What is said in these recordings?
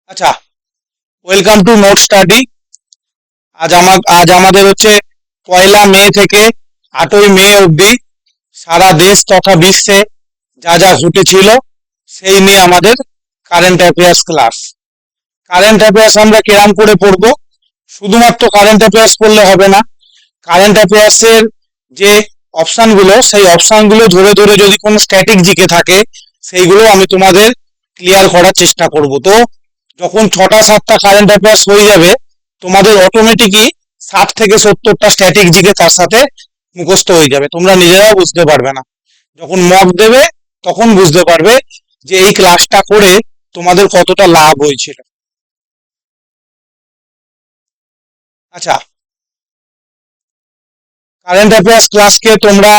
আচ্ছা, welcome to note study. আজ আমাদের হচ্ছে 1 মে থেকে 8ই মে অবধি সারা দেশ তথা বিশ্বে যা যা ঘটেছিল সেই নিয়ে আমাদের current affairs class. Current affairs আমরা কেরাম করে পড়বো? শুধুমাত্র কারেন্ট অ্যাফেয়ার্স পড়লে হবে না। কারেন্ট অ্যাফেয়ার্স এর যে অপশনগুলো, সেই অপশনগুলো ধরে ধরে যদি কোনো স্ট্যাটিক জিকে থাকে সেইগুলো আমি তোমাদের ক্লিয়ার করার চেষ্টা করব। তো যখন 6টা 7টা কারেন্ট অ্যাফেয়ার্স হয়ে যাবে, তোমাদের অটোমেটিকই 60 থেকে 70টা স্ট্যাটিক জিকে তার সাথে মুখস্থ হয়ে যাবে, তোমরা নিজেরাও বুঝতে পারবে না। যখন মক দেবে তখন বুঝতে পারবে যে এই ক্লাসটা করে তোমাদের কতটা লাভ হয়েছিল। আচ্ছা, কারেন্ট অ্যাফেয়ার্স ক্লাসকে তোমরা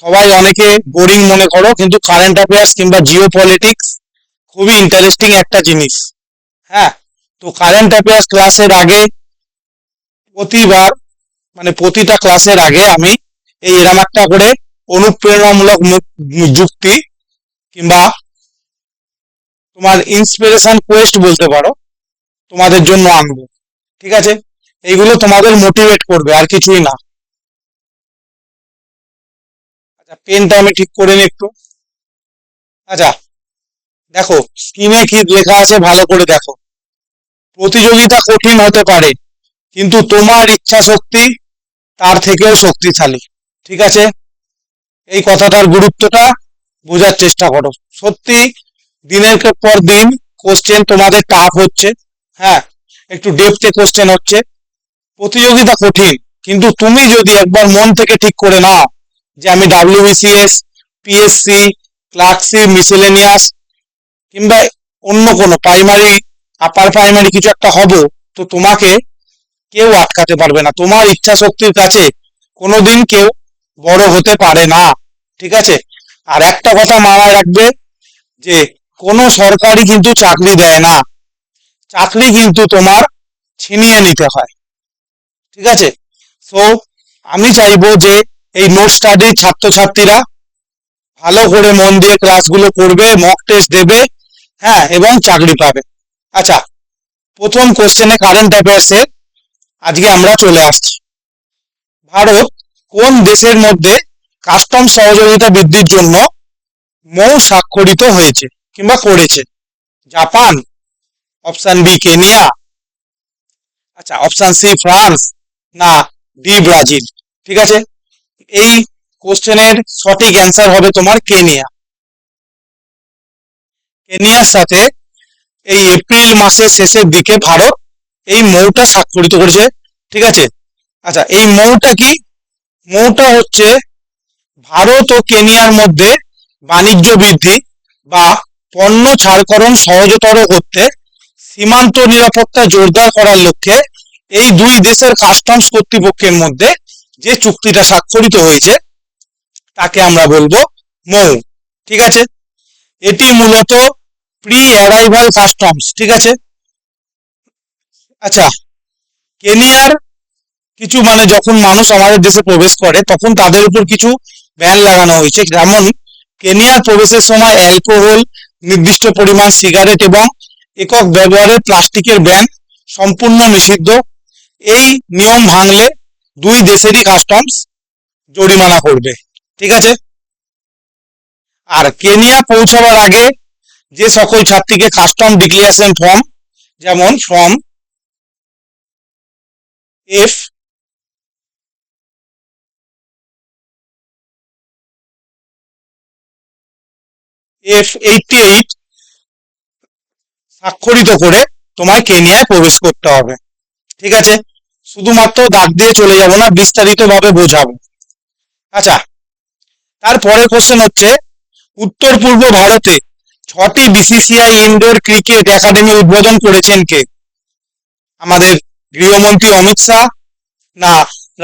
সবাই অনেকে বোরিং মনে করো, কিন্তু কারেন্ট অ্যাফেয়ার্স কিংবা জিও পলিটিক্স খুবই ইন্টারেস্টিং একটা জিনিস। হ্যাঁ, তো কারেন্ট অ্যাফেয়ার্স ক্লাসের আগে প্রতিবার, মানে প্রতিটা ক্লাসের আগে আমি এই এরম একটা করে অনুপ্রেরণামূলক যুক্তি কিংবা তোমার ইন্সপিরেশন কোয়েস্ট বলতে পারো, তোমাদের জন্য আনবো। ঠিক আছে? এইগুলো তোমাদের মোটিভেট করবে, আর কিছুই না। আচ্ছা, পেনটা আমি ঠিক করে নি একটু। আচ্ছা, দেখো স্ক্রিনে কি লেখা আছে ভালো করে দেখো। প্রতিযোগিতা কঠিন হতে পারে, কিন্তু তোমার ইচ্ছা শক্তি তার থেকেও শক্তিশালী। ঠিক আছে? এই কথাটার গুরুত্বটা বোঝার চেষ্টা করো। সত্যি দিনের পর দিন কোশ্চেন তোমাদের টাফ হচ্ছে। হ্যাঁ, একটু ডেপথে কোশ্চেন হচ্ছে। প্রতিযোগিতা কঠিন, কিন্তু তুমি যদি একবার মন থেকে ঠিক করে নাও যে আমি ডাব্লিউবিসিএস, পিএসসি, ক্লার্কশিপ, মিসেলেনিয়াস কিংবা অন্য কোনো প্রাইমারি, আপার প্রাইমারি কিছু একটা হব, তো তোমাকে কেউ আটকাতে পারবে না। তোমার ইচ্ছা শক্তির কাছে কোনোদিন কেউ বড় হতে পারে না। ঠিক আছে? আর একটা কথা মাথায় রাখবে, যে কোনো সরকারি কিন্তু চাকরি দেয় না, চাকরি কিন্তু তোমার ছিনিয়ে নিতে হয়। ঠিক আছে? সো আমি চাইবো যে এই নোট স্টাডির ছাত্রছাত্রীরা ভালো করে মন দিয়ে ক্লাসগুলো করবে, মক টেস্ট দেবে, হ্যাঁ, এবং চাকরি পাবে। আচ্ছা, প্রথম কোশ্চেনে কারেন্ট অ্যাফেয়ার্সে আজকে আমরা চলে আসছি। ভারত কোন দেশের মধ্যে কাস্টম সহযোগিতা বৃদ্ধির জন্য মৌ স্বাক্ষরিত হয়েছে কিংবা করেছে? জাপান, অপশন বি কেনিয়া, আচ্ছা অপশন সি ফ্রান্স, না ডি ব্রাজিল? ঠিক আছে, এই কোশ্চেনের সঠিক অ্যান্সার হবে তোমার কেনিয়া। কেনিয়ার সাথে এই এপ্রিল মাসের শেষের দিকে ভারত এই মৌটা স্বাক্ষরিত করেছে। ঠিক আছে? আচ্ছা, এই মৌটা কি? মৌটা হচ্ছে ভারত ও কেনিয়ার মধ্যে বাণিজ্য বৃদ্ধি বা পণ্য ছাড়করণ সহজতর করতে, সীমান্ত নিরাপত্তা জোরদার করার লক্ষ্যে এই দুই দেশের কাস্টমস কর্তৃপক্ষের মধ্যে যে চুক্তিটা স্বাক্ষরিত হয়েছে তাকে আমরা বলবো মৌ। ঠিক আছে? এটি মূলত প্রি অ্যারাইভাল কাস্টমস। ঠিক আছে? আচ্ছা, কেনিয়ার কিছু, মানে যখন মানুষ আমাদের দেশে প্রবেশ করে তখন তাদের উপর কিছু ব্যান লাগানো হয়েছে, যেমন কেনিয়ার প্রবেশের সময় অ্যালকোহল, নির্দিষ্ট পরিমাণ সিগারেট এবং একক ব্যবহারের প্লাস্টিকের ব্যান সম্পূর্ণ নিষিদ্ধ। এই নিয়ম ভাঙলে দুই দেশেরই কাস্টমস জরিমানা করবে। ঠিক আছে? আর কেনিয়া পৌঁছাবার আগে যে সকল ছাত্রীকে কাস্টম ডিক্লিয়ারেশন ফর্ম, যেমন ফর্ম এফ F88 স্বাক্ষরিত করে তোমায় কেনিয়ায় প্রবেশ করতে হবে। ঠিক আছে? শুধুমাত্র দাগ দিয়ে চলে যাব না, বিস্তারিত ভাবে বোঝাবো। আচ্ছা, তারপরে কোশ্চেন হচ্ছে, উত্তর পূর্ব ভারতে 6টি বিসিসিআই ইনডোর ক্রিকেট একাডেমি উদ্বোধন করেছেন কে? আমাদের গৃহমন্ত্রী অমিত শাহ, না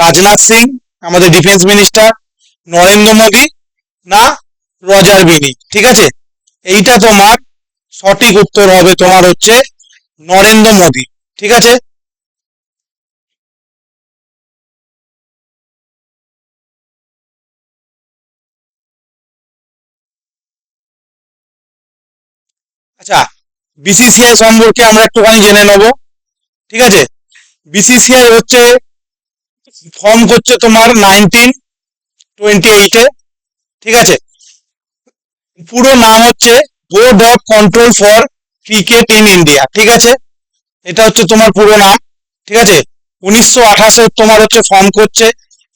রাজনাথ সিং আমাদের ডিফেন্স মিনিস্টার, নরেন্দ্র মোদী, না রজার বিনি? ঠিক আছে, এইটা তোমার সঠিক উত্তর হবে তোমার হচ্ছে নরেন্দ্র মোদী। ঠিক আছে? আচ্ছা, বিসিসিআই সম্পর্কে আমরা একটুখানি জেনে নেব। ঠিক আছে, বিসিসিআই হচ্ছে ফর্ম করছে তোমার 1928-এ। ঠিক আছে, পুরো নাম হচ্ছে board of control for cricket in India. ঠিক আছে, এটা হচ্ছে তোমার পুরো নাম। ঠিক আছে, 1928-এ তোমার হচ্ছে ফর্ম করছে।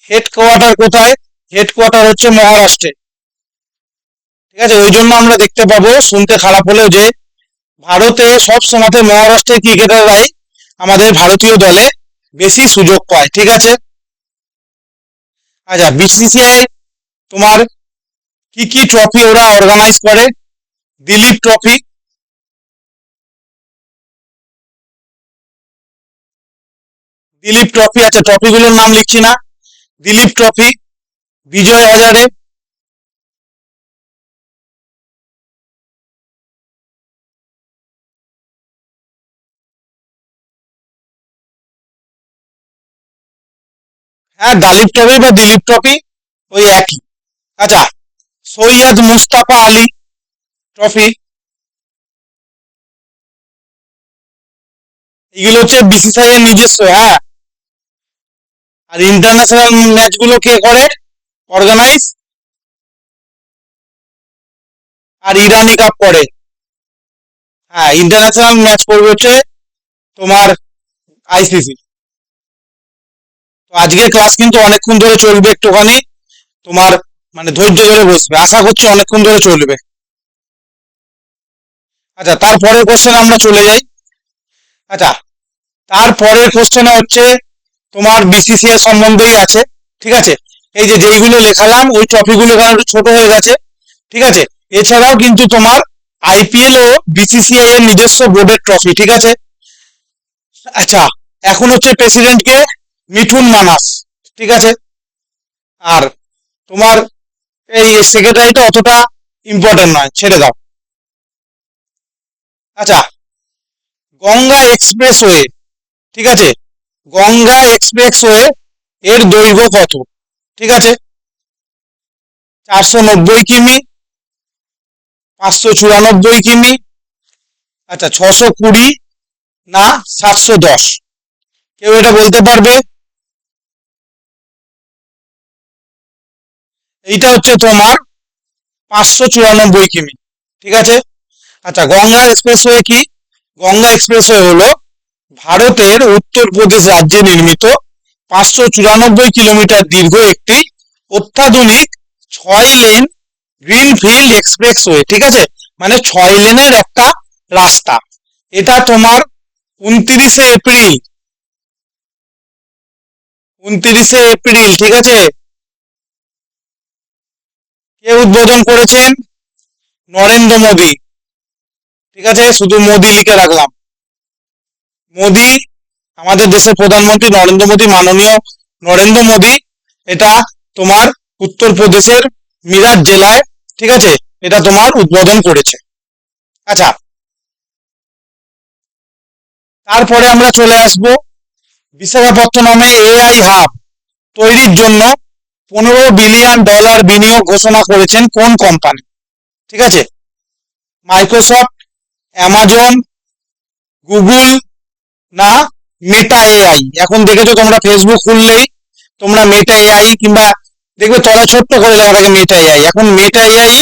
হেডকোয়ার্টার কোথায়? হেডকোয়ার্টার হচ্ছে মহারাষ্ট্রে। ঠিক আছে, ওই জন্য আমরা দেখতে পাবো, শুনতে খারাপ হলেও, যে ভারতে সব সময়তে মহারাষ্ট্রের ক্রিকেটাররাই আমাদের ভারতীয় দলে বেশি সুযোগ পায়। ঠিক আছে, আচ্ছা বিসিসিআই তোমার কি কি ট্রফি ওরা অর্গানাইজ করে? দিলীপ ট্রফি, দিলীপ ট্রফি, আচ্ছা ট্রফিগুলোর নাম লিখছি না। দিলীপ ট্রফি, বিজয় হাজারে, হ্যাঁ দালিপ ট্রফি বা দিলীপ ট্রফি ওই একই। আচ্ছা, সৈয়দ মুস্তাফা আলী ট্রফি, এগুলো হচ্ছে বিসিসিআই এর নিজস্ব। হ্যাঁ, আর ইন্টারন্যাশনাল ম্যাচগুলো কে করে অর্গানাইজ? আর ইরানি কাপ করে। হ্যাঁ, ইন্টারন্যাশনাল ম্যাচ করবে হচ্ছে তোমার আইসিসি। তো আজকের ক্লাস কিন্তু অনেকক্ষণ ধরে চলবে, একটুখানি তোমার মানে ধৈর্য ধরে বসবে, আশা করছি অনেকক্ষণ ধরে চলবে। আচ্ছা, তারপরের কোশ্চেন আমরা চলে যাই। আচ্ছা, তারপরের কোশ্চেনে হচ্ছে তোমার বিসিসিআই সম্বন্ধেই আছে। ঠিক আছে, এই যে যেইগুলো লেখালাম ওই ট্রফিগুলো এখানে একটু ছোট হয়ে গেছে। ঠিক আছে, এছাড়াও কিন্তু তোমার আইপিএল ও বিসিসিআই এর নিজস্ব বোর্ডের ট্রফি। ঠিক আছে, আচ্ছা এখন হচ্ছে প্রেসিডেন্ট কে? মিঠুন মানাস। ঠিক আছে, আর তোমার এই সেক্রেটারিটা অতটা ইম্পর্টেন্ট নয়, ছেড়ে দাও। আচ্ছা, গঙ্গা এক্সপ্রেসওয়ে। ঠিক আছে, গঙ্গা এক্সপ্রেসওয়ে এর দৈর্ঘ্য কত? ঠিক আছে, 490 কিমি, 594 কিমি, আচ্ছা 620, না 710? কেউ এটা বলতে পারবে? এইটা হচ্ছে তোমার 594 কিমি। ঠিক আছে, আচ্ছা গঙ্গা এক্সপ্রেসওয়ে কি? গঙ্গা এক্সপ্রেসওয়ে হলো ভারতের উত্তরপ্রদেশ রাজ্যে নির্মিত 594 কিলোমিটার দীর্ঘ একটি অত্যাধুনিক 6 লেন গ্রিনফিল্ড এক্সপ্রেসওয়ে। ঠিক আছে, মানে 6 লেনের একটা রাস্তা। এটা তোমার 29শে এপ্রিল, 29শে এপ্রিল, ঠিক আছে, কে উদ্বোধন করেছেন? নরেন্দ্র মোদী। ঠিক আছে, শুধু মোদী লিখে রাখলাম। মোদী, আমাদের দেশের প্রধানমন্ত্রী নরেন্দ্র মোদী, মাননীয় নরেন্দ্র মোদী। এটা তোমার উত্তরপ্রদেশের মিরাট জেলায়, ঠিক আছে, এটা তোমার উদ্বোধন করেছে। আচ্ছা, তারপরে আমরা চলে আসব বিশাখাপত্তনমে এআই হাব তৈরির জন্য $15 বিলিয়ন বিনিয়োগ ঘোষণা করেছেন কোন কোম্পানি? ঠিক আছে, মাইক্রোসফট, অ্যামাজন, গুগল, না মেটা এআই? এখন দেখেছো তোমরা ফেসবুক খুললেই তোমরা মেটা এআই, কিংবা দেখবে তলা ছোট্ট করে লেখা থাকে মেটা এআই। এখন মেটা এআই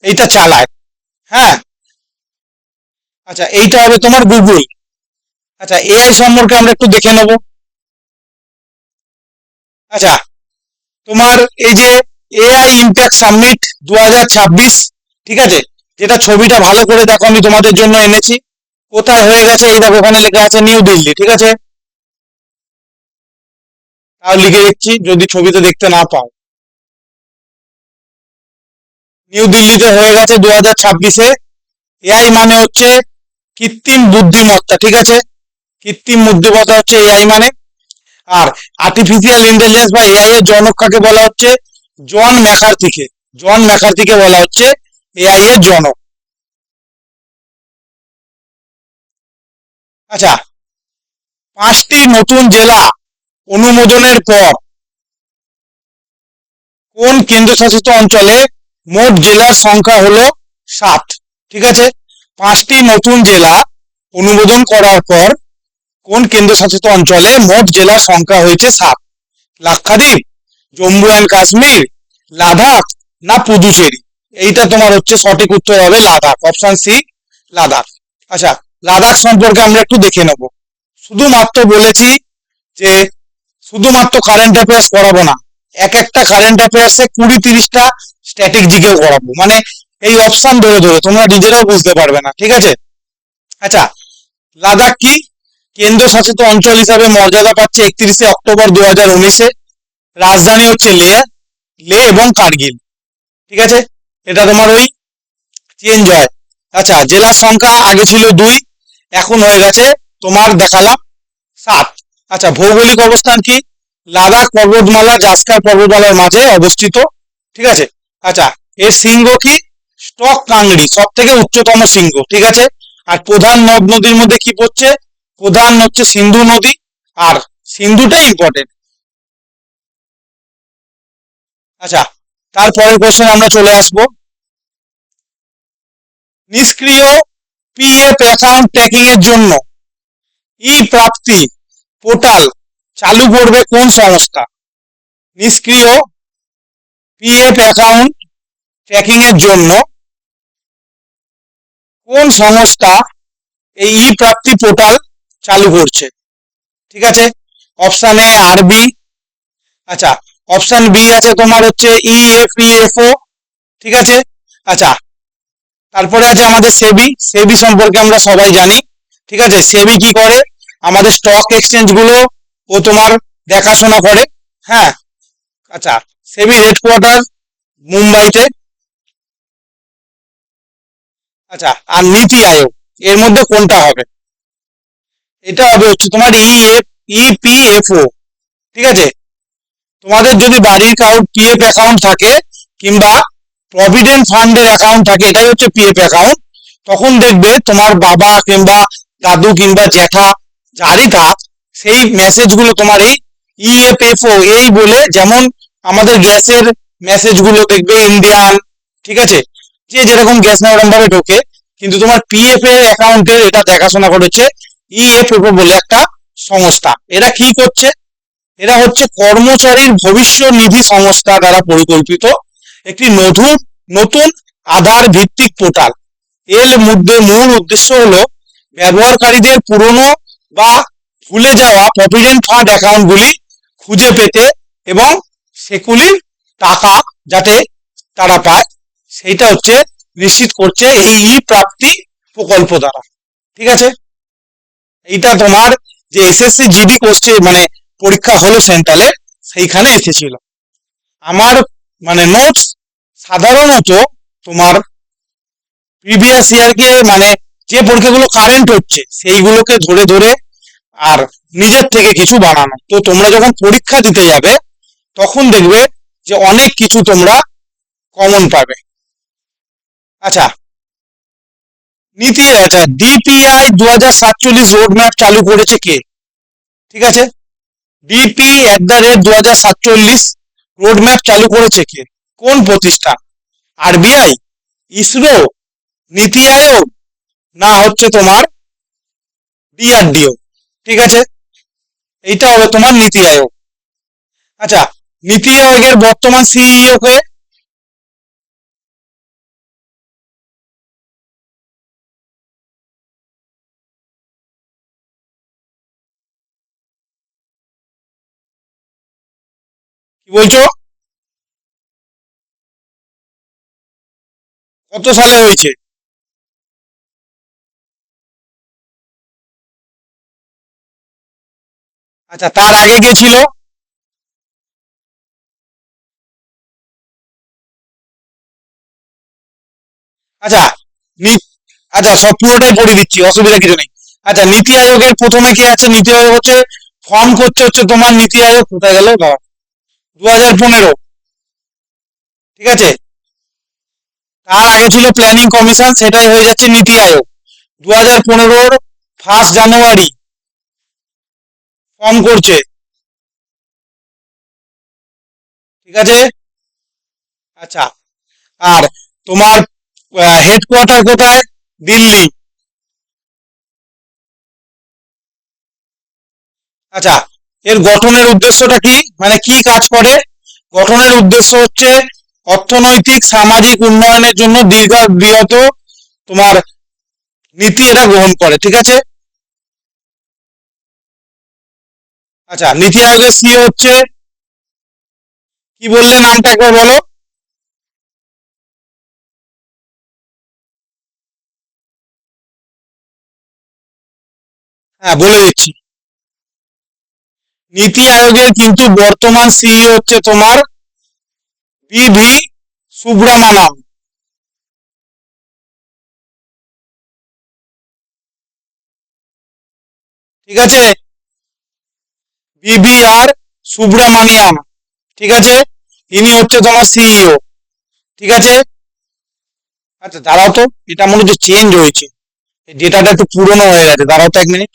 এইটা চালায়। হ্যাঁ, আচ্ছা এইটা হবে তোমার গুগল। আচ্ছা, এআই সম্পর্কে আমরা একটু দেখে নেব। আচ্ছা, তোমার এই যে এআই ইম্প্যাক্ট সামিট 2026, ঠিক আছে, যেটা ছবিটা ভালো করে দেখো, আমি তোমাদের জন্য এনেছি। কোথায় হয়ে গেছে? এই দেখো, ওখানে লেখা আছে নিউ দিল্লি। ঠিক আছে, তাও লিখে দিচ্ছি যদি ছবিতে দেখতে না পাও। নিউ দিল্লিতে হয়ে গেছে 2026-এ। এআই মানে হচ্ছে কৃত্রিম বুদ্ধিমত্তা। ঠিক আছে, কৃত্রিম বুদ্ধিমত্তা হচ্ছে এআই মানে। আর আর্টিফিশিয়াল ইন্টেলিজেন্স বা এআই এর জনক কাকে বলা হচ্ছে? জন ম্যাকার্থিকে। জন ম্যাকার্থিকে বলা হচ্ছে এআই এর জনক। আচ্ছা, 5টি নতুন জেলা অনুমোদনের পর কোন কেন্দ্রশাসিত অঞ্চলে মোট জেলার সংখ্যা হলো 7? ঠিক আছে, 5টি নতুন জেলা অনুমোদন করার পর কোন কেন্দ্রশাসিত অঞ্চলে মোট জেলার সংখ্যা হয়েছে 7? লাক্ষাদ্বীপ, জম্মু অ্যান্ড কাশ্মীর, লাদাখ না পুদুচেরি? এইটা তোমার হচ্ছে সঠিক উত্তর হবে লাদাখ, অপশন সি লাদাখ। আচ্ছা, লাদাখ সম্পর্কে আমরা একটু দেখে নেব। শুধুমাত্র বলেছি যে শুধুমাত্র কারেন্ট অ্যাফেয়ার্স করাবো না, এক একটা কারেন্ট অ্যাফেয়ার্সে 20-30টা স্ট্যাটিক জিকেও করাবো, মানে এই অপশন ধরে ধরে তোমরা নিজেরাও বুঝতে পারবে না, ঠিক আছে? আচ্ছা, লাদাখ কি কেন্দ্রশাসিত অঞ্চল হিসাবে মর্যাদা পাচ্ছে 31 অক্টোবর 2019-এ। রাজধানী হচ্ছে লে, লে এবং কার্গিল, ঠিক আছে? এটা তোমার ওই চেঞ্জ হয়। আচ্ছা, জেলার সংখ্যা আগে ছিল 2, এখন হয়ে গেছে তোমার দেখালাম 7। আচ্ছা, ভৌগোলিক অবস্থান কি? লাদাখ পর্বতমালা জাসকার পর্বতমালার মাঝে অবস্থিত, ঠিক আছে? আচ্ছা, এর শৃঙ্গ কি? স্টক কাংড়ি, সব থেকে উচ্চতম শৃঙ্গ, ঠিক আছে? আর প্রধান নদ নদীর মধ্যে কি পড়ছে? প্রধান হচ্ছে সিন্ধু নদী, আর সিন্ধুটাই ইম্পর্টেন্ট। আচ্ছা, তারপরের কোশ্চেন আমরা চলে আসবো। নিষ্ক্রিয় পিএফ অ্যাকাউন্ট ট্র্যাকিং এর জন্য ই প্রাপ্তি পোর্টাল চালু করবে কোন সংস্থা? নিষ্ক্রিয় পিএফ অ্যাকাউন্ট ট্র্যাকিং এর জন্য কোন সংস্থা এই ই প্রাপ্তি পোর্টাল চালু করছে? ঠিক আছে, অপশন এ আরবি, আচ্ছা অপশন বি আছে তোমার হচ্ছে ইএফইএফও, ঠিক আছে? আচ্ছা, তারপরে আছে আমাদের সেবি। সেবি সম্পর্কে আমরা সবাই জানি, ঠিক আছে? সেবি কি করে? আমাদের স্টক এক্সচেঞ্জ গুলো ও তোমার দেখাশোনা করে, হ্যাঁ। আচ্ছা, সেবির হেডকোয়ার্টার মুম্বাইতে। আচ্ছা, আর নীতি আয়োগ এর মধ্যে কোনটা হবে? এটা হবে হচ্ছে তোমার ইপিএফও, ঠিক আছে? তোমাদের যদি বাড়ির কারোর পিএফ অ্যাকাউন্ট থাকে কিংবা প্রভিডেন্ট ফান্ডের অ্যাকাউন্ট থাকে, এটাই হচ্ছে পিএফ অ্যাকাউন্ট, তখন দেখবে তোমার বাবা কিংবা দাদু কিংবা জ্যাঠা যারই থাক, সেই মেসেজগুলো তোমার এই ইএফএফও এই বলে, যেমন আমাদের গ্যাসের মেসেজগুলো দেখবে ইন্ডিয়ান, ঠিক আছে? যে যেরকম গ্যাস নেওয়ার ভাবে ঢোকে, কিন্তু তোমার পিএফ এর অ্যাকাউন্টের এটা দেখাশোনা করেছে ইএফএফও বলে একটা সংস্থা। এরা কি করছে? এরা হচ্ছে কর্মচারীর ভবিষ্য নিধি সংস্থা দ্বারা পরিকল্পিত একটি নতুন আধার ভিত্তিক পোর্টাল। এর মধ্যে মূল উদ্দেশ্য হলো ব্যবহারকারীদের পুরনো বা ভুলে যাওয়া প্রভিডেন্ট ফান্ড অ্যাকাউন্টগুলি খুঁজে পেতে এবং সেগুলির টাকা যাতে তারা পায়, সেইটা হচ্ছে নিশ্চিত করছে এই ই প্রাপ্তি প্রকল্প দ্বারা, ঠিক আছে? এইটা তোমার যে এসএসসি জিডি কোশ্চেন মানে পরীক্ষা হলো সেন্ট্রালে, সেইখানে এসেছিল। আমার মানে নোটস সাধারণত তোমার প্রিভিয়াস ইয়ারকে মানে যে পরীক্ষাগুলো কারেন্ট হচ্ছে সেইগুলোকে ধরে ধরে আর নিজের থেকে কিছু বানানো। তো তোমরা যখন পরীক্ষা দিতে যাবে তখন দেখবে যে অনেক কিছু তোমরা কমন পাবে। আচ্ছা, আচ্ছা, ডিপিআই 2047 রোড ম্যাপ চালু করেছে কে? ঠিক আছে, DP@2047 রোড ম্যাপ চালু করেছে কে? কোন প্রতিষ্ঠান? আরবিআই, ইসরো, নীতি আয়োগ না হচ্ছে তোমার ডিআরডিও, ঠিক আছে? এইটা হবে তোমার নীতি আয়োগ। আচ্ছা, নীতি আয়োগের বর্তমান সিইও কে? কি বলছো? কত সালে হয়েছে? আচ্ছা, তার আগে কে ছিল? আচ্ছা, নি- আচ্ছা সব পুরোটাই পড়ে দিচ্ছি, অসুবিধা কিছু নেই। আচ্ছা, নীতি আয়োগের প্রথমে কে আছে? নীতি আয়োগ হচ্ছে ফর্ম করছে হচ্ছে তোমার নীতি আয়োগ, কোথায় গেল বাবা, 2015, ঠিক আছে? তার আগে ছিল প্ল্যানিং কমিশন, সেটাই হয়ে যাচ্ছে নীতি আয়োগ। 2015 1 জানুয়ারি ফর্ম করছে, ঠিক আছে? আচ্ছা, আর তোমার হেডকোয়ার্টার কোথায়? দিল্লি। আচ্ছা, এর গঠনের উদ্দেশ্যটা কি, মানে কি কাজ করে? গঠনের উদ্দেশ্য হচ্ছে অর্থনৈতিক সামাজিক উন্নয়নের জন্য দীর্ঘ তোমার নীতি এটা গ্রহণ করে, ঠিক আছে। আচ্ছা, নীতি আয়োগের সিও হচ্ছে, কি বললে নামটা একবার বলো। হ্যাঁ, বলে দিচ্ছি। নীতি আয়োগের কিন্তু বর্তমান সিইও হচ্ছে তোমার বি সুব্রমণাম। ঠিক আছে, আর সুব্রমণিয়াম, ঠিক আছে, ইনি হচ্ছে তোমার সিইও, ঠিক আছে। আচ্ছা দাঁড়াও তো, এটা মনে হচ্ছে চেঞ্জ হয়েছে, ডেটাটা একটু পুরনো হয়ে গেছে, দাঁড়াও তো 1 মিনিট।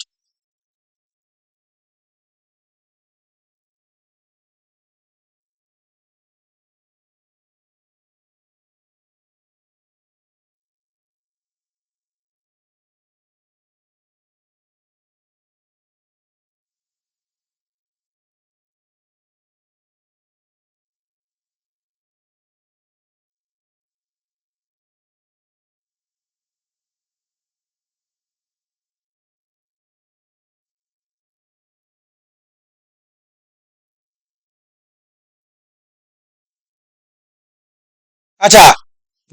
আচ্ছা,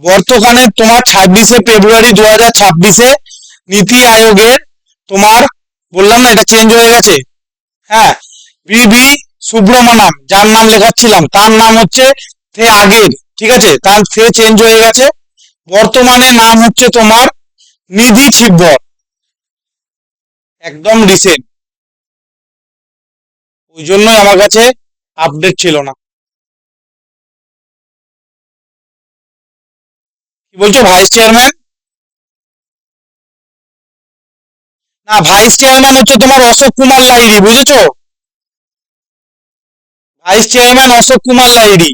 বর্তমানে তোমার 26শে ফেব্রুয়ারি 2026-এ নীতি আয়োগের তোমার, বললাম না এটা চেঞ্জ হয়ে গেছে। হ্যাঁ, সুব্রমণাম যার নাম লেখাচ্ছিলাম তার নাম হচ্ছে সে আগের, ঠিক আছে, তার সে চেঞ্জ হয়ে গেছে। বর্তমানে নাম হচ্ছে তোমার নিধি ছিব্বর, একদম রিসেন্ট, ওই জন্যই আমার কাছে আপডেট ছিল না। কি বলছো ভাইস চেয়ারম্যান? না, ভাইস চেয়ারম্যান হচ্ছে তোমার অশোক কুমার লাহিড়ী, বুঝেছো? Vice chairman Ashok Kumar Lahiri.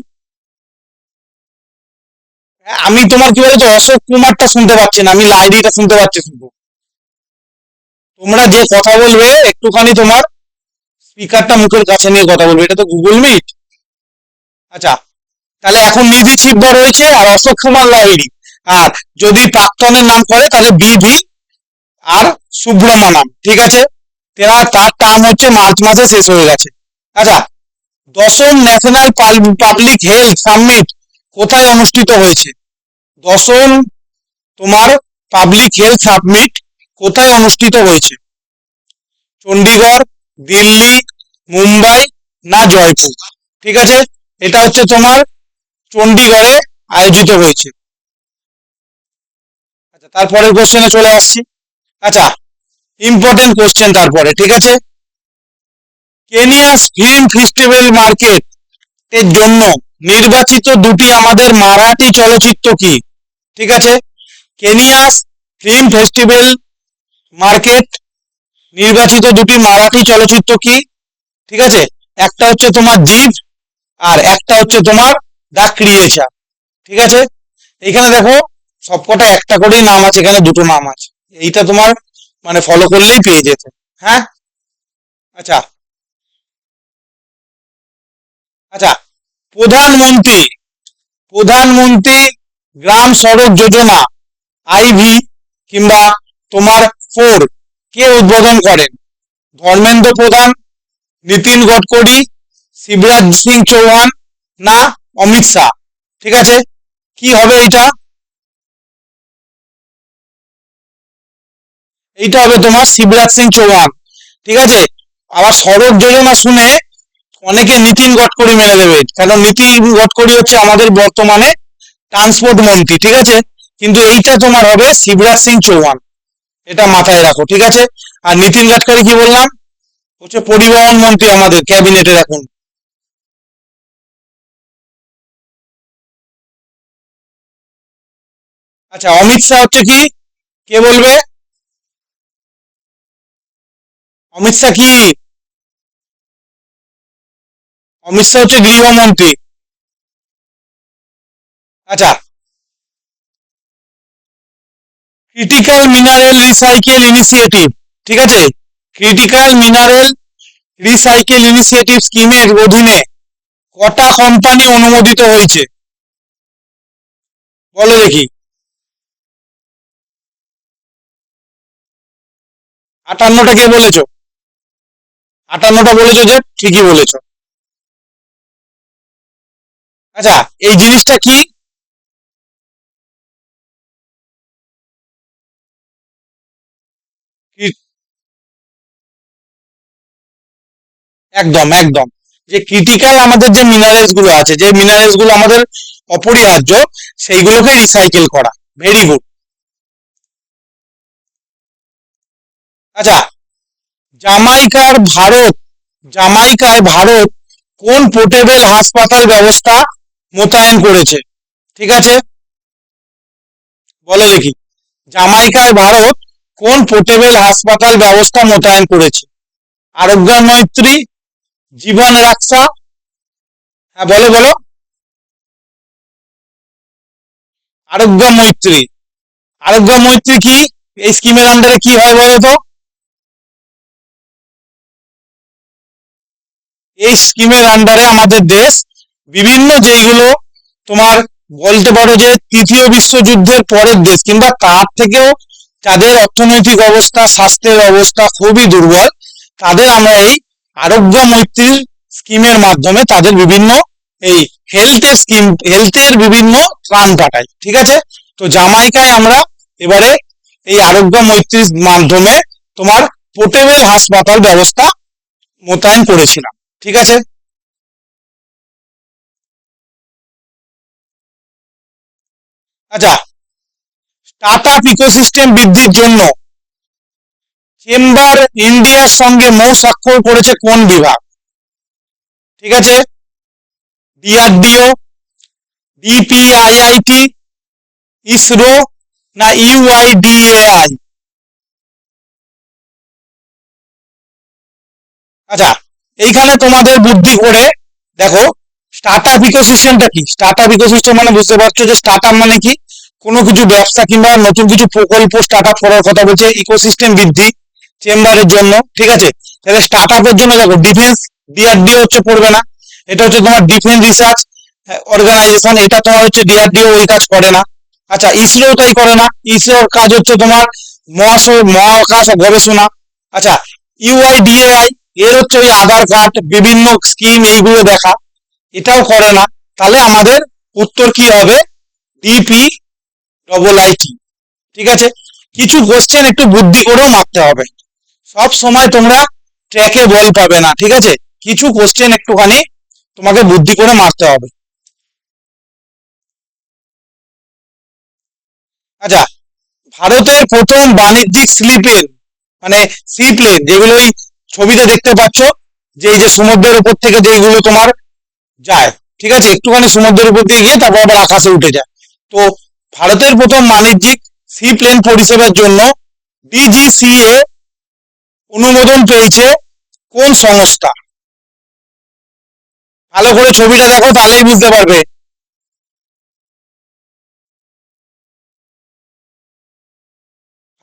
হ্যাঁ, আমি তোমার কি বলতো অশোক কুমারটা শুনতে পাচ্ছি না, আমি লাহিড়ীটা শুনতে পাচ্ছি শুধু। তোমরা যে কথা বলবে একটুখানি তোমার স্পিকারটা মুখের কাছে নিয়ে কথা বলবে, এটা তো গুগল মিট। আচ্ছা, তাহলে এখন নিধি ছিব্বর রয়েছে আর অশোক কুমার লাহিড়ী। আর যদি প্রাক্তনের নাম করে তাহলে আর সুব্রমণাম, ঠিক আছে। তার টার্ম হচ্ছে মার্চ মাসে শেষ হয়ে গেছে। আচ্ছা, 10ম ন্যাশনাল পাবলিক হেলথ সামিট কোথায় অনুষ্ঠিত হয়েছে? 10ম তোমার পাবলিক হেলথ সামিট কোথায় অনুষ্ঠিত হয়েছে? চণ্ডীগড়, দিল্লি, মুম্বাই না জয়পুর? ঠিক আছে, এটা হচ্ছে তোমার চণ্ডীগড়ে আয়োজিত হয়েছে। আচ্ছা, তারপরের কোশ্চেনে চলে আসছি। আচ্ছা, ইম্পর্টেন্ট কোশ্চেন তারপরে, ঠিক আছে। কেনিয়াস ফিল্ম ফেস্টিভ্যাল মার্কেট এর জন্য নির্বাচিত দুটি আমাদের মারাঠি চলচ্চিত্র কি? ঠিক আছে, কেনিয়াস ফিল্ম ফেস্টিভ্যাল মার্কেট নির্বাচিত দুটি মারাঠি চলচ্চিত্র কি? ঠিক আছে, একটা হচ্ছে তোমার জিভ আর একটা হচ্ছে তোমার দ্য ক্রিয়েচার, ঠিক আছে। এইখানে দেখো সবকটা একটা করেই নাম আছে, এখানে দুটো নাম আছে, এইটা তোমার মানে ফলো করলেই পেয়ে যেতে। হ্যাঁ। আচ্ছা। আচ্ছা, প্রধানমন্ত্রী প্রধানমন্ত্রী গ্রাম সড়ক যোজনা আইভি কিংবা তোমার 4 কে উদ্বোধন করেন? ধর্মেন্দ্র প্রধান, নীতিন গডকরি, শিবরাজ সিং চৌহান না অমিত শাহ? ঠিক আছে, কি হবে এইটা? এইটা হবে তোমার শিবরাজ সিং চৌহান, ঠিক আছে। আবার সড়ক যোজনা শুনে অনেকে নীতিন গডকরি মেনে দেবে, কারণ নীতিন গডকরি হচ্ছে আমাদের বর্তমানে ট্রান্সপোর্ট মন্ত্রী, ঠিক আছে। কিন্তু এইটা তোমার হবে শিবরাজ সিং চৌহান, এটা মাথায় রাখো, ঠিক আছে। আর নীতিন গডকরি কি বললাম, হচ্ছে পরিবহন মন্ত্রী আমাদের ক্যাবিনেটের এখন। আচ্ছা, অমিত শাহ হচ্ছে কি, কে বলবে? অমিত শাহ কি? অমিত শাহ হচ্ছে গৃহমন্ত্রী। আচ্ছা। ক্রিটিক্যাল মিনারেল রিসাইকেল ইনিশিয়েটিভ, ঠিক আছে, ক্রিটিক্যাল মিনারেল রিসাইকেল ইনিশিয়েটিভ স্কিমের অধীনে কটা কোম্পানি অনুমোদিত হয়েছে বলো দেখি? 58টা কে বলেছো? 58টা বলেছো যে, ঠিকই বলেছো। আচ্ছা, এই জিনিসটা কি? একদম একদম, যে ক্রিটিক্যাল আমাদের যে মিনারেলস গুলো আছে, যে মিনারেলস গুলো আমাদের অপরিহার্য, সেইগুলোকে রিসাইকেল করা। Very good. আচ্ছা, জামাইকার ভারত জামাইকায় ভারত কোন পোর্টেবল হাসপাতাল ব্যবস্থা মোতায়েন করেছে? ঠিক আছে, বলো দেখি। জামাইকায় ভারত কোন পোর্টেবল হাসপাতাল ব্যবস্থা মোতায়েন করেছে? আরোগ্য মৈত্রী, জীবন রক্ষা, হ্যাঁ বলো বলো। আরোগ্য মৈত্রী। আরোগ্য মৈত্রী কি? এই স্কিমের আন্ডারে কি হয় বলো তো? এই স্কিমের আন্ডারে আমাদের দেশ বিভিন্ন যেইগুলো তোমার বলতে পারো যে তৃতীয় বিশ্বযুদ্ধের পরের দেশ কিংবা তার থেকেও যাদের অর্থনৈতিক অবস্থা, স্বাস্থ্যের অবস্থা খুবই দুর্বল, তাদের আমরা এই আরোগ্য মৈত্রীর স্কিমের মাধ্যমে তাদের বিভিন্ন এই হেলথের বিভিন্ন ত্রাণ পাঠাই। ঠিক আছে, তো জামাইকায় আমরা এবারে এই আরোগ্য মৈত্রীর মাধ্যমে তোমার পোর্টেবল হাসপাতাল ব্যবস্থা মোতায়েন করেছিলাম। ঠিক আছে। আচ্ছা, স্টার্ট আপ ইকোসিস্টেম বৃদ্ধির জন্য চেম্বার ইন্ডিয়ার সঙ্গে মৌ স্বাক্ষর করেছে কোন বিভাগ? ঠিক আছে, ডিআরডিও, ডিপিআইআইটি, ইসরো, না ইউআইডিএআই? আচ্ছা, এইখানে তোমাদের বুদ্ধি করে দেখো, স্টার্ট আপ ইকোসিস্টেমটা কি? স্টার্ট আপ ইকোসিস্টেম মানে বুঝতে পারছো যে স্টার্ট আপ মানে কি? কোনো কিছু ব্যবসা কিংবা নতুন কিছু প্রকল্প স্টার্ট আপ করার কথা বলছে। ইকোসিস্টেম বৃদ্ধি চেম্বারের জন্য, ঠিক আছে। তাহলে স্টার্ট আপের জন্য দেখো, ডিফেন্স, ডিআরডিও হচ্ছে পড়বে না, এটা হচ্ছে তোমার ডিফেন্স রিসার্চ অর্গানাইজেশন, এটা তোমার হচ্ছে ডিআরডিও ওই কাজ করে না। আচ্ছা, ইসরো তাই করে না, ইসরোর কাজ হচ্ছে তোমার মহাকাশ গবেষণা। আচ্ছা, ইউআইডিএআই এর হচ্ছে ওই আধার কার্ড, বিভিন্ন স্কিম এইগুলো দেখা, এটাও করে না। তাহলে আমাদের উত্তর কি হবে? DP double IT. ঠিক আছে, কিছু কোশ্চেন একটু বুদ্ধি করেও মারতে হবে, সব সময় তোমরা ট্র্যাকে বল পাবে না। ঠিক আছে, কিছু কোশ্চেন একটুখানি তোমাকে বুদ্ধি করে মারতে হবে। আচ্ছা, ভারতের প্রথম বাণিজ্যিক স্লিপের মানে সি প্লেন, যেগুলো ওই ছবিতে দেখতে পাচ্ছ, যে এই যে সমুদ্রের উপর থেকে যেগুলো তোমার যায়, ঠিক আছে, একটুখানি সমুদ্রের উপর দিয়ে গিয়ে তারপর আবার আকাশে উঠে যায়। তো ভারতের প্রথম বাণিজ্যিক সি প্লেন পরিষেবার জন্য ডিজিসিএ অনুমোদন পেয়েছে কোন সংস্থা? ভালো করে ছবিটা দেখো, তাহলেই বুঝতে পারবে।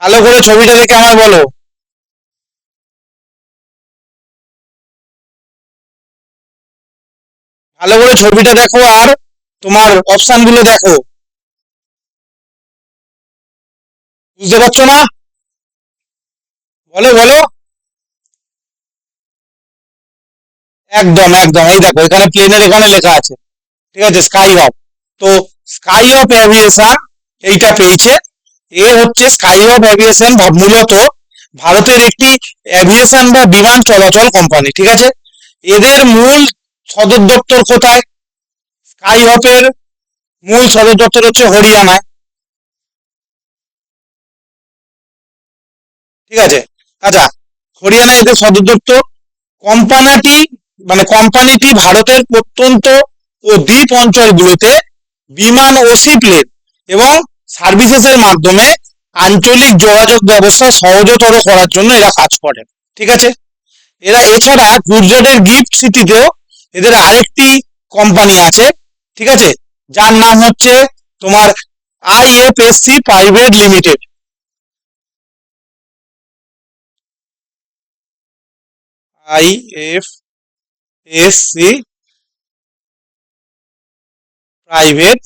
ভালো করে ছবিটা দেখে আমায় বলো। ভালো করে ছবিটা দেখো আর তোমার অপশন গুলো দেখো, বুঝতে পারছো না? বলো বলো। একদম একদম, এই দেখো এখানে প্লেনের এখানে লেখা আছে, ঠিক আছে, স্কাই হপ। তো স্কাই হপ এভিয়েশন এইটা পেয়েছে। এ হচ্ছে স্কাই হপ এভিয়েশন মূলত ভারতের একটি এভিয়েশন বা বিমান চলাচল কোম্পানি। ঠিক আছে, এদের মূল সদর দপ্তর কোথায়? স্কাই হপের মূল সদর দপ্তর হচ্ছে হরিয়ানায়। ঠিক আছে, আচ্ছা, হরিয়ানায় এদের সদর দপ্তর। কোম্পানিটি কোম্পানিটি ভারতের প্রত্যন্ত ও দ্বীপ অঞ্চলগুলোতে বিমান ও সি প্লেন এবং সার্ভিসেসের মাধ্যমে আঞ্চলিক যোগাযোগ ব্যবস্থা সহজতর করার জন্য এরা কাজ করে। ঠিক আছে, এরা এছাড়া গুজরাটের গিফট সিটিতেও এদের আরেকটি কোম্পানি আছে। ঠিক আছে, যার নাম হচ্ছে তোমার IFSC private limited. IFSC private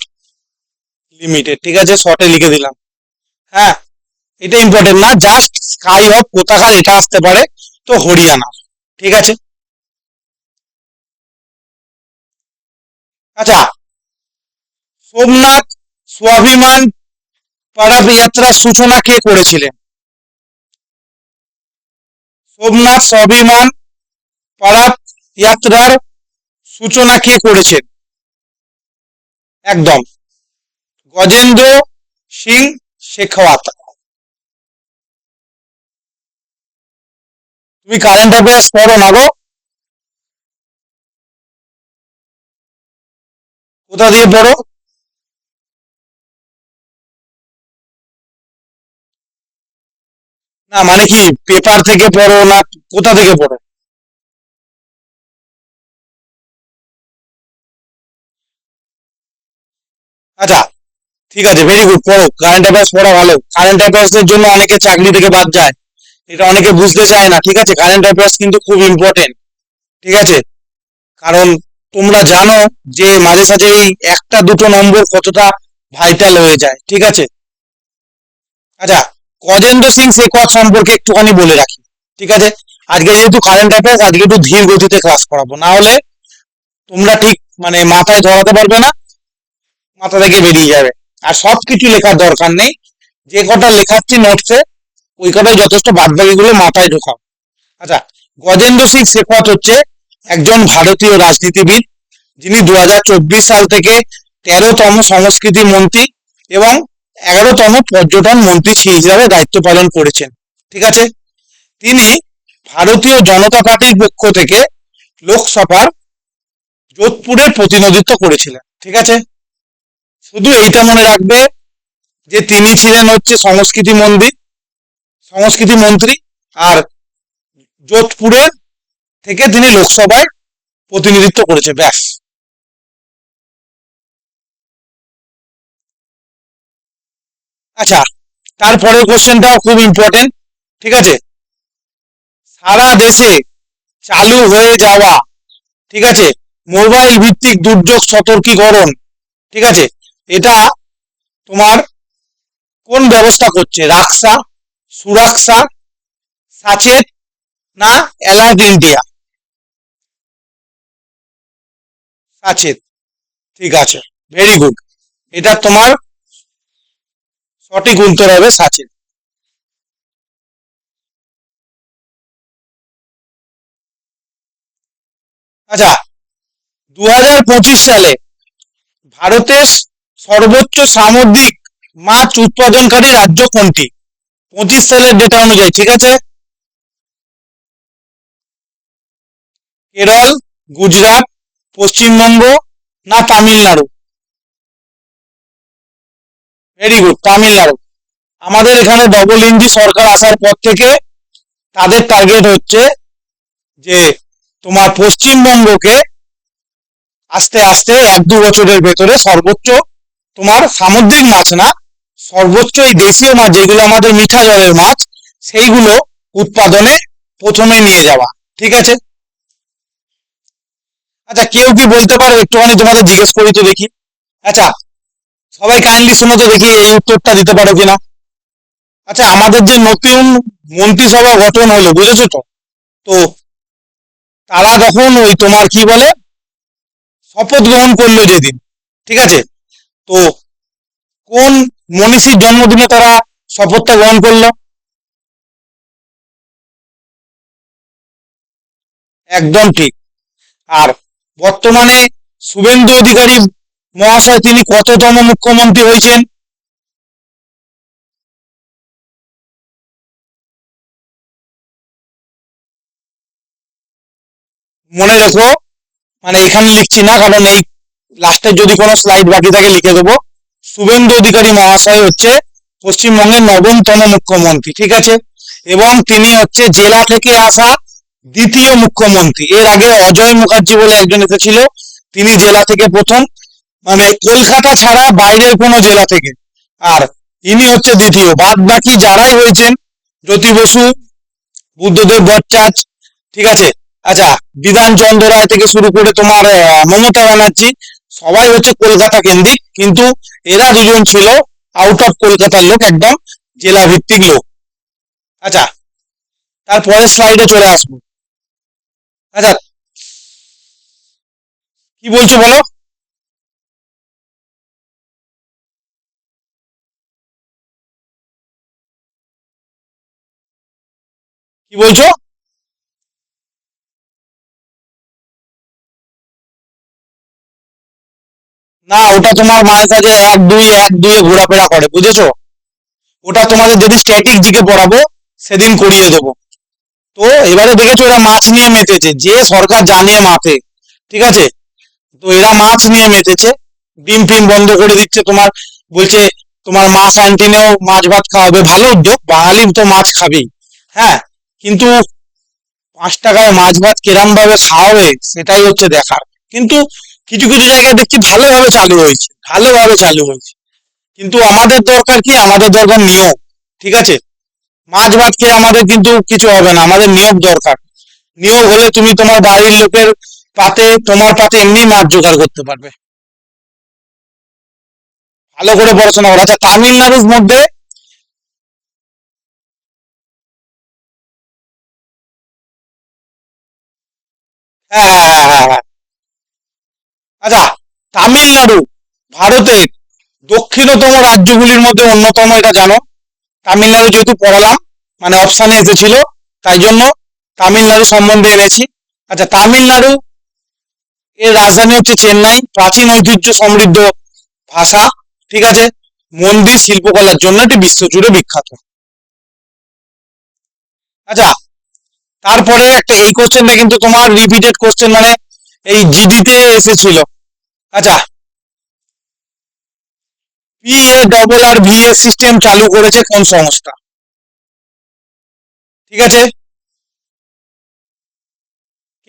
limited, ঠিক আছে, শর্টে লিখে দিলাম। হ্যাঁ, এটা ইম্পর্টেন্ট না, জাস্ট স্কাই হক কোথাকার এটা আসতে পারে, তো হরিয়ানা, ঠিক আছে। আচ্ছা, সোমনাথ স্বাভিমান পারাব যাত্রার সূচনা কে করেছিলেন? সোমনাথ স্বাভিমান পারাব যাত্রার সূচনা কে করেছেন? একদম গজেন্দ্র সিং শেখাওয়াত। তুমি কারেন্ট অ্যাফেয়ার্স পড়ো না গো? কোথা দিয়ে পড়ো? না মানে কি পেপার থেকে পড়ো না কোথা থেকে পড়ো? আচ্ছা, ঠিক আছে, ভেরি গুড, পড়ো, কারেন্ট অ্যাফেয়ার্স পড়া ভালো। কারেন্ট অ্যাফেয়ার্স এর জন্য অনেকে চাকরি থেকে বাদ যায়, এটা অনেকে বুঝতে চায় না, ঠিক আছে। কারেন্ট অ্যাফেয়ার্স কিন্তু খুব ইম্পর্টেন্ট, ঠিক আছে। কারণ তোমরা জানো যে মাঝে সাঝে এই একটা দুটো নম্বর কতটা ভাইটাল হয়ে যায়, ঠিক আছে। আচ্ছা, গজেন্দ্র সিং শেখাওয়াত সম্পর্কে একটুখানি বলে রাখি, ঠিক আছে। আজকে যেহেতু কারেন্ট অ্যাফেয়ার্স, আজকে একটু ধীর গতিতে ক্লাস করাবো, না হলে তোমরা ঠিক মানে মাথায় ধরাতে পারবে না, মাথা থেকে বেরিয়ে যাবে। আর সবকিছু লেখার দরকার নেই, যে কটা লেখাচ্ছি নোটসে ওই কটাই যথেষ্ট, বাদ বাকিগুলো মাথায় ঢোকাও। আচ্ছা, গজেন্দ্র সিং শেখাওয়াত হচ্ছে একজন ভারতীয় রাজনীতিবিদ, যিনি 2024 সাল থেকে 13তম সংস্কৃতি মন্ত্রী এবং 11তম পর্যটন মন্ত্রী হিসাবে দায়িত্ব পালন করেছেন, ঠিক আছে। তিনি ভারতীয় জনতা পার্টির পক্ষ থেকে লোকসভার যোধপুরের প্রতিনিধিত্ব করেছিলেন, ঠিক আছে। শুধু এইটা মনে রাখবে যে তিনি ছিলেন হচ্ছে সংস্কৃতি মন্ত্রী, আর যোধপুরের থেকে তিনি লোকসভায় প্রতিনিধিত্ব করেছে, ব্যাস। আচ্ছা, তারপরের কোশ্চেনটাও খুব ইম্পর্টেন্ট, ঠিক আছে। সারা দেশে চালু হয়ে যাওয়া, ঠিক আছে, মোবাইল ভিত্তিক দুর্যোগ সতর্কীকরণ, ঠিক আছে, এটা তোমার কোন ব্যবস্থা করছে? রাক্সা, সুরাক্সা, সাচেত না অ্যালার্ট ইন্ডিয়া? সাচেত, ঠিক আছে, ভেরি গুড, এটা তোমার সঠিক উত্তর হবে সাচেত। আচ্ছা, 2025 সালে ভারতের সর্বোচ্চ সামুদ্রিক মাছ উৎপাদনকারী রাজ্য কোনটি? 25 সালের ডেটা অনুযায়ী, ঠিক আছে। কেরল, গুজরাট, পশ্চিমবঙ্গ না তামিলনাড়ু? Very good, Tamil Nadu. আমাদের এখানে ডবল ইঞ্জি সরকার আসার পর থেকে তাদের টার্গেট হচ্ছে যে তোমার পশ্চিমবঙ্গকে আস্তে আস্তে 1-2 বছরের ভেতরে সর্বোচ্চ তোমার সামুদ্রিক মাছ না, সর্বোচ্চ এই দেশীয় মাছ যেগুলো আমাদের মিঠা জলের মাছ, সেইগুলো উৎপাদনে প্রথমে নিয়ে যাওয়া, ঠিক আছে। আচ্ছা, কেউ কি বলতে পারো, একটুখানি তোমাদের জিজ্ঞেস করি তো দেখি। আচ্ছা, সবাই কাইন্ডলি শুনো তো দেখি এই উত্তরটা দিতে পারো কিনা। আচ্ছা, আমাদের যে নতুন মন্ত্রিসভা গঠন হলো, বুঝেছো তো? তো তারা যখন ওই তোমার কি বলে শপথ গ্রহণ করলো যেদিন, ঠিক আছে, তো কোন মনীষীর জন্মদিনে তারা শপথটা গ্রহণ করলো? একদম ঠিক। আর বর্তমানে শুভেন্দু অধিকারী মহাশয় তিনি কততম মুখ্যমন্ত্রী হয়েছেন? মনে রেখো, মানে এখানে লিখছি না, কারণ এই লাস্টের যদি কোনো স্লাইড বাকি থাকে লিখে দেবো। শুভেন্দু অধিকারী মহাশয় হচ্ছে পশ্চিমবঙ্গের 9তম মুখ্যমন্ত্রী, ঠিক আছে। এবং তিনি হচ্ছে জেলা থেকে আসা দ্বিতীয় মুখ্যমন্ত্রী। এর আগে অজয় মুখার্জি বলে একজন এসেছিল, তিনি জেলা থেকে প্রথম, মানে কলকাতা ছাড়া বাইরের কোনো জেলা থেকে। আর ইনি হচ্ছে দ্বিতীয়, বাদ বাকি যারাই হয়েছেন, জ্যোতি বসু, বুদ্ধদেব ভট্টাচার্য, ঠিক আছে, আচ্ছা, বিধান চন্দ্র রায় থেকে শুরু করে তোমার মমতা ব্যানার্জি, সবাই হচ্ছে কলকাতা কেন্দ্রিক, কিন্তু এরা দুজন ছিল আউট অফ কলকাতার লোক, একদম জেলা ভিত্তিক লোক। আচ্ছা, তারপরের স্লাইডে চলে আসবো। আচ্ছা, কি বলছো বলো? কি বলছো? না, ওটা তোমার মায়ের কাছে এক দুই এক দুই ঘোরাফেরা করে, বুঝেছো? ওটা তোমাদের যেদিন স্ট্যাটিক জিকে পড়াবো সেদিন করিয়ে দেবো। তো এবারে দেখেছো এরা মাছ নিয়ে মেতেছে, যে সরকার জানিয়ে মাপে, ঠিক আছে? তো এরা মাছ নিয়ে মেতেছে, ডিম টিম বন্ধ করে দিচ্ছে তোমার, বলছে তোমার মা ক্যান্টিনেও মাছ ভাত খাওয়াবে, ভালো উদ্যোগ, বাঙালি তো মাছ খাবেই। হ্যাঁ, কিন্তু 5 টাকায় মাছ ভাত কিরম ভাবে খাওয়াবে সেটাই হচ্ছে দেখার। কিন্তু কিছু কিছু জায়গায় দেখছি ভালোভাবে চালু হয়েছে, ভালোভাবে চালু হয়েছে। কিন্তু আমাদের দরকার কি, আমাদের দরকার নিয়োগ। ঠিক আছে, মাছ ভাত খেয়ে আমাদের কিন্তু কিছু হবে না, আমাদের নিয়োগ দরকার। নিয়োগ হলে তুমি তোমার বাড়ির লোকের পাতে, তোমার পাতে এমনি মাছ জোগাড় করতে পারবে। ভালো করে পড়াশোনা করো। আচ্ছা, তামিলনাড়ুর মধ্যে, হ্যাঁ হ্যাঁ হ্যাঁ হ্যাঁ হ্যাঁ। আচ্ছা, তামিলনাড়ু ভারতের দক্ষিণতম রাজ্যগুলির মধ্যে অন্যতম, এটা জানো? তামিলনাড়ু যেহেতু পড়ালাম, মানে অপশানে এসেছিল, তাই জন্য তামিলনাড়ু সম্বন্ধে এনেছি। আচ্ছা, তামিলনাড়ু এর রাজধানী হচ্ছে চেন্নাই, প্রাচীন ঐতিহ্য সমৃদ্ধ ভাষা, ঠিক আছে, মন্দির, শিল্পকলার জন্য এটি বিশ্বজুড়ে বিখ্যাত। আচ্ছা, তারপরে একটা, এই কোশ্চেনটা কিন্তু তোমার রিপিটেড কোশ্চেন, মানে এই জিডিতে এসেছিল। আচ্ছা, PARRVA সিস্টেম চালু করেছে কোন সংস্থা? ঠিক আছে,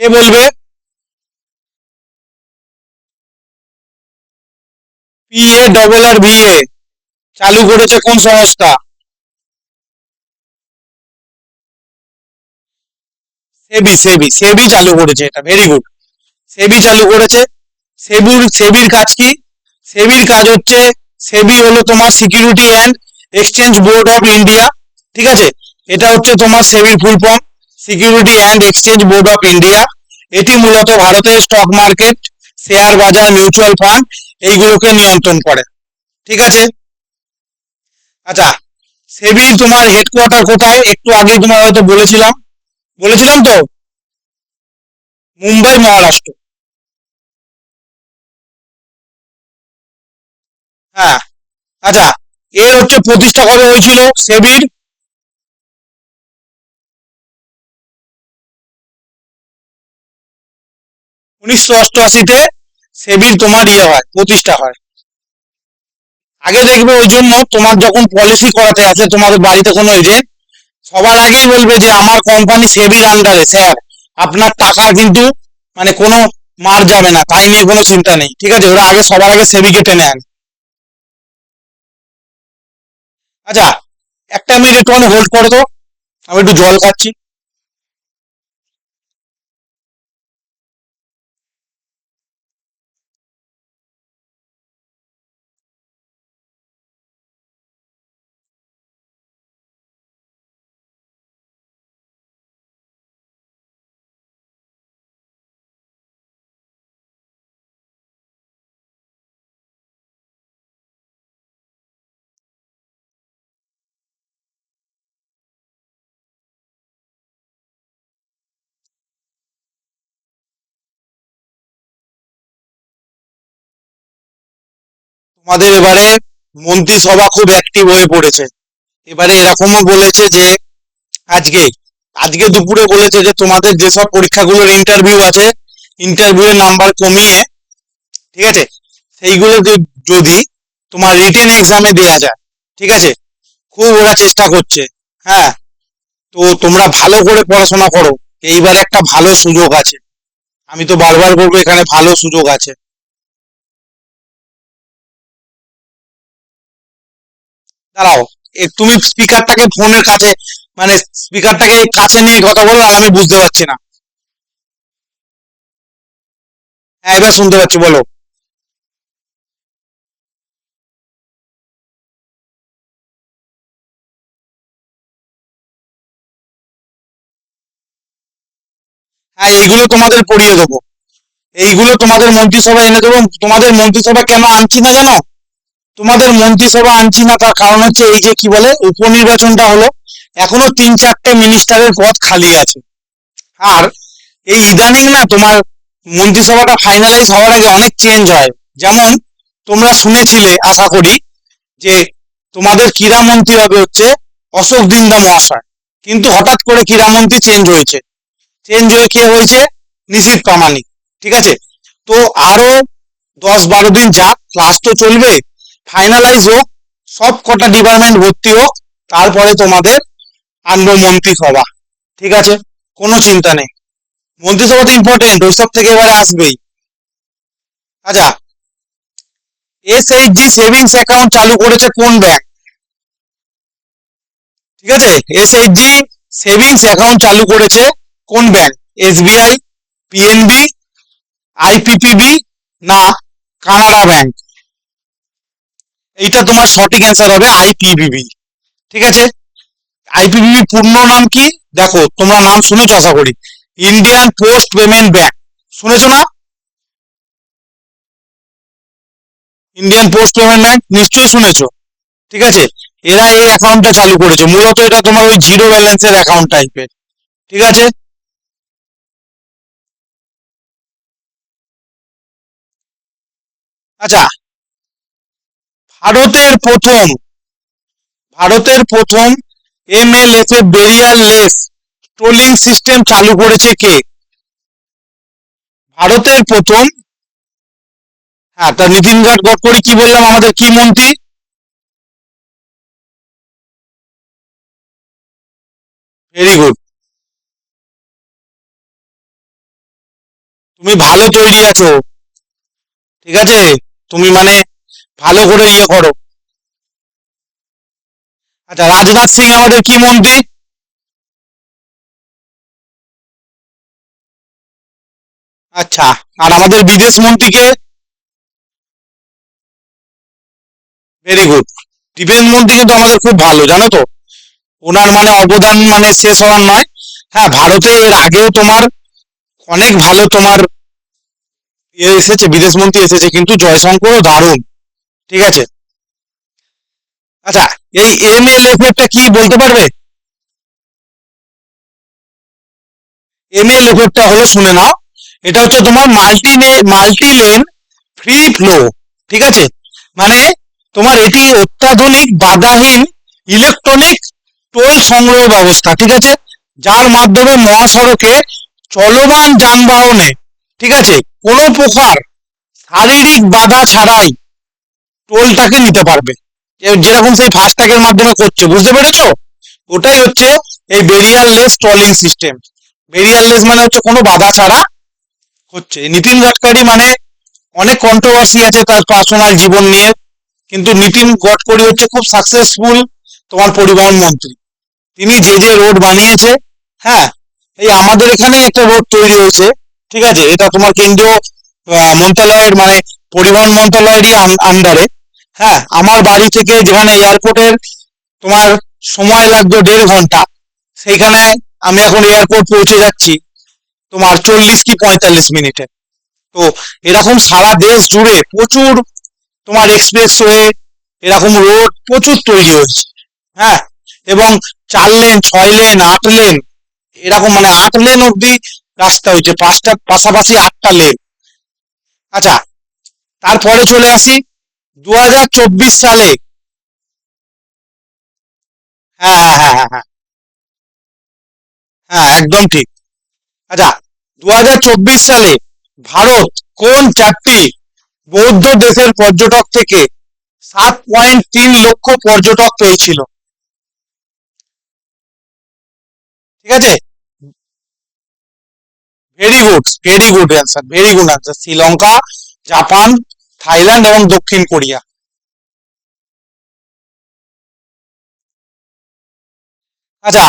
কে বলবে? PARRVA চালু করেছে কোন সংস্থা? সেবি, সেবি, সেবি চালু করেছে, এটা ভেরি গুড। সেবি চালু করেছে। সেবির কাজ কি? সেবির কাজ হচ্ছে, সেবি হলো তোমার security and exchange board of India, ঠিক আছে? এটা হচ্ছে তোমার সেবির full form, security and exchange board of India. এটি মূলত ভারতের স্টক মার্কেট, শেয়ার বাজার, মিউচুয়াল ফান্ড এইগুলোকে নিয়ন্ত্রণ করে, ঠিক আছে? আচ্ছা, সেবির তোমার হেডকোয়ার্টার কোথায়? একটু আগে তোমার হয়তো বলেছিলাম, বলেছিলাম তো, মুম্বাই, মহারাষ্ট্র। হ্যাঁ। আচ্ছা, এর হচ্ছে প্রতিষ্ঠা কবে হয়েছিল সেবির? 1988-তে সেবির তোমার ইয়ে হয়, প্রতিষ্ঠা হয়। আগে দেখবে, ওই জন্য তোমার যখন পলিসি করাতে আসে তোমাদের বাড়িতে কোনো এজেন্ট, সবার আগেই বলবে যে আমার কোম্পানি সেবির আন্ডারে স্যার, আপনার টাকা কিন্তু মানে কোনো মার যাবে না, তাই নিয়ে কোনো চিন্তা নেই, ঠিক আছে? ওরা আগে, সবার আগে সেবিকে টেনে আনে। আচ্ছা, একটা মিনিট একটুখানি হোল্ড করো তো, আমি একটু জল খাচ্ছি। তোমাদের এবারে মন্ত্রিসভা খুব অ্যাক্টিভ হয়ে পড়েছে। এবারে এরকমও বলেছে যে আজকে, আজকে দুপুরে বলেছে যে তোমাদের যেসব পরীক্ষাগুলোর ইন্টারভিউ আছে, ইন্টারভিউ এর নাম্বার কমিয়ে, ঠিক আছে, সেইগুলো যদি তোমার রিটেন এক্সামে দেয়া যায়, ঠিক আছে, খুব ওরা চেষ্টা করছে। হ্যাঁ, তো তোমরা ভালো করে পড়াশোনা করো, এইবার একটা ভালো সুযোগ আছে। আমি তো বারবার বলবো, এখানে ভালো সুযোগ আছে। দাঁড়াও, তুমি স্পিকারটাকে ফোনের কাছে, মানে স্পিকারটাকে কাছে নিয়ে কথা বলো, আর আমি বুঝতে পারছি না। হ্যাঁ, এবার শুনতে পাচ্ছি, বলো। হ্যাঁ, এইগুলো তোমাদের পড়িয়ে দেবো। এইগুলো তোমাদের মন্ত্রিসভায় এনে দেবো। তোমাদের মন্ত্রিসভা কেন আনছি না জানো? তোমাদের মন্ত্রিসভা আনছি না তার কারণ হচ্ছে এই যে কি বলে উপনির্বাচনটা হলো, এখনো 3-4টে মিনিস্টারের পদ খালি আছে। আর এই ইদানিং না তোমার মন্ত্রিসভাটা ফাইনালাইজ হওয়ার আগে অনেক চেঞ্জ হয়। যেমন তোমরা শুনেছিলে আশা করি যে তোমাদের ক্রীড়ামন্ত্রী হবে হচ্ছে অশোক দিন্দা মহাশয়, কিন্তু হঠাৎ করে ক্রীড়ামন্ত্রী চেঞ্জ হয়েছে। চেঞ্জ হয়ে কে হয়েছে? নিশীথ প্রামাণিক। ঠিক আছে, তো আরো 10-12 দিন যাক, ক্লাস তো চলবে, ফাইনালাইজ হোক, সব কটা ডিপার্টমেন্ট ভর্তি হোক, তারপরে তোমাদের আনবো মন্ত্রিসভা। ঠিক আছে, কোনো চিন্তা নেই। মন্ত্রিসভা তো ইম্পর্টেন্ট, ওইসব থেকে এবারে আসবেই। আচ্ছা, SHG সেভিংস অ্যাকাউন্ট চালু করেছে কোন ব্যাংক? ঠিক আছে, SHG সেভিংস অ্যাকাউন্ট চালু করেছে কোন ব্যাংক? SBI, PNB, IPPB না কানাড়া ব্যাংক? এইটা তোমার সঠিক অ্যান্সার হবে IPPB। ঠিক আছে, IPPB পূর্ণ নাম কি? দেখো, তোমরা নাম শুনেছো আশা করি, ইন্ডিয়ান পোস্ট পেমেন্ট ব্যাংক। শুনেছো না? ইন্ডিয়ান পোস্ট পেমেন্ট ব্যাংক নিশ্চয়ই শুনেছো। ঠিক আছে, এরা এই অ্যাকাউন্টটা চালু করেছে। মূলত এটা তোমার ওই জিরো ব্যালেন্সের অ্যাকাউন্ট টাইপের। ঠিক আছে, আচ্ছা, ভারতের প্রথম ভারতের প্রথম MLFA বেরিয়ার লেস টোলিং সিস্টেম চালু করেছে কে? ভারতের প্রথম, হ্যাঁ, তা নীতিন গডকরি কি বললাম, আমাদের কি মন্ত্রী? Very good. তুমি ভালো তৈরি আছো। ঠিক আছে, তুমি মানে ভালো করে ইয়ে করো। আচ্ছা, রাজনাথ সিং আমাদের কি মন্ত্রী? আচ্ছা, আর আমাদের বিদেশ মন্ত্রীকে? Very good. ডিফেন্স মন্ত্রী কিন্তু আমাদের খুব ভালো, জানো তো। ওনার মানে অবদান মানে শেষ হওয়ার নয়। হ্যাঁ, ভারতে এর আগেও তোমার অনেক ভালো তোমার ইয়ে এসেছে, বিদেশ মন্ত্রী এসেছে, কিন্তু জয়শঙ্করও দারুণ। ঠিক আছে, আচ্ছা, এই MLFF টা কি বলতে পারবে? MLFF টা হলো, শুনে নাও, এটা হচ্ছে তোমার মাল্টি লেন ফ্রি ফ্লো। ঠিক আছে, মানে তোমার এটি অত্যাধুনিক বাধাহীন ইলেকট্রনিক টোল সংগ্রহ ব্যবস্থা। ঠিক আছে, যার মাধ্যমে মহাসড়কে চলমান যানবাহনে, ঠিক আছে, কোনো প্রকার শারীরিক বাধা ছাড়াই টোলটাকে নিতে পারবে। যেরকম সেই ফাস্ট্যাগের মাধ্যমে করছে, বুঝতে পেরেছো? ওটাই হচ্ছে এই ব্যারিয়ারলেস টোলিং সিস্টেম। ব্যারিয়ারলেস মানে হচ্ছে কোনো বাধা ছাড়া হচ্ছে। নীতিন গডকরি মানে অনেক কন্ট্রোভার্সি আছে তার পার্সোনাল জীবন নিয়ে, কিন্তু নীতিন গডকরি হচ্ছে খুব সাকসেসফুল তোমার পরিবহন মন্ত্রী। তিনি যে যে রোড বানিয়েছে, হ্যাঁ, এই আমাদের এখানে একটা রোড তৈরি হয়েছে। ঠিক আছে, এটা তোমার কেন্দ্রীয় মন্ত্রণালয়ের মানে পরিবহন মন্ত্রণালয়েরই আন্ডারে। হ্যাঁ, আমার বাড়ি থেকে যেখানে এয়ারপোর্টের তোমার সময় লাগতো 1.5 ঘন্টা, সেইখানে আমি এখন এয়ারপোর্ট পৌঁছে যাচ্ছি তোমার 40 কি 45 মিনিটে। তো এরকম সারা দেশ জুড়ে প্রচুর তোমার এক্সপ্রেসওয়ে, এরকম রোড প্রচুর তৈরি হয়েছে। হ্যাঁ, এবং 4 লেন, 6 লেন, 8 লেন, এরকম মানে 8 লেন অব্দি রাস্তা হয়েছে, পাঁচটা পাশাপাশি 8টা লেন। আচ্ছা, তারপরে চলে আসি 2024 সালে। হ্যাঁ, হ্যাঁ, হ্যাঁ, হ্যাঁ, হ্যাঁ, হ্যাঁ, একদম ঠিক। আচ্ছা, 2024 সালে ভারত কোন 4টি বৌদ্ধ দেশের পর্যটক থেকে 7.3 লক্ষ পর্যটক পেয়েছিল? ঠিক আছে, very good, very good answer, very good answer. Sri Lanka, Japan, Thailand এবং দক্ষিণ কোরিয়া। আচ্ছা,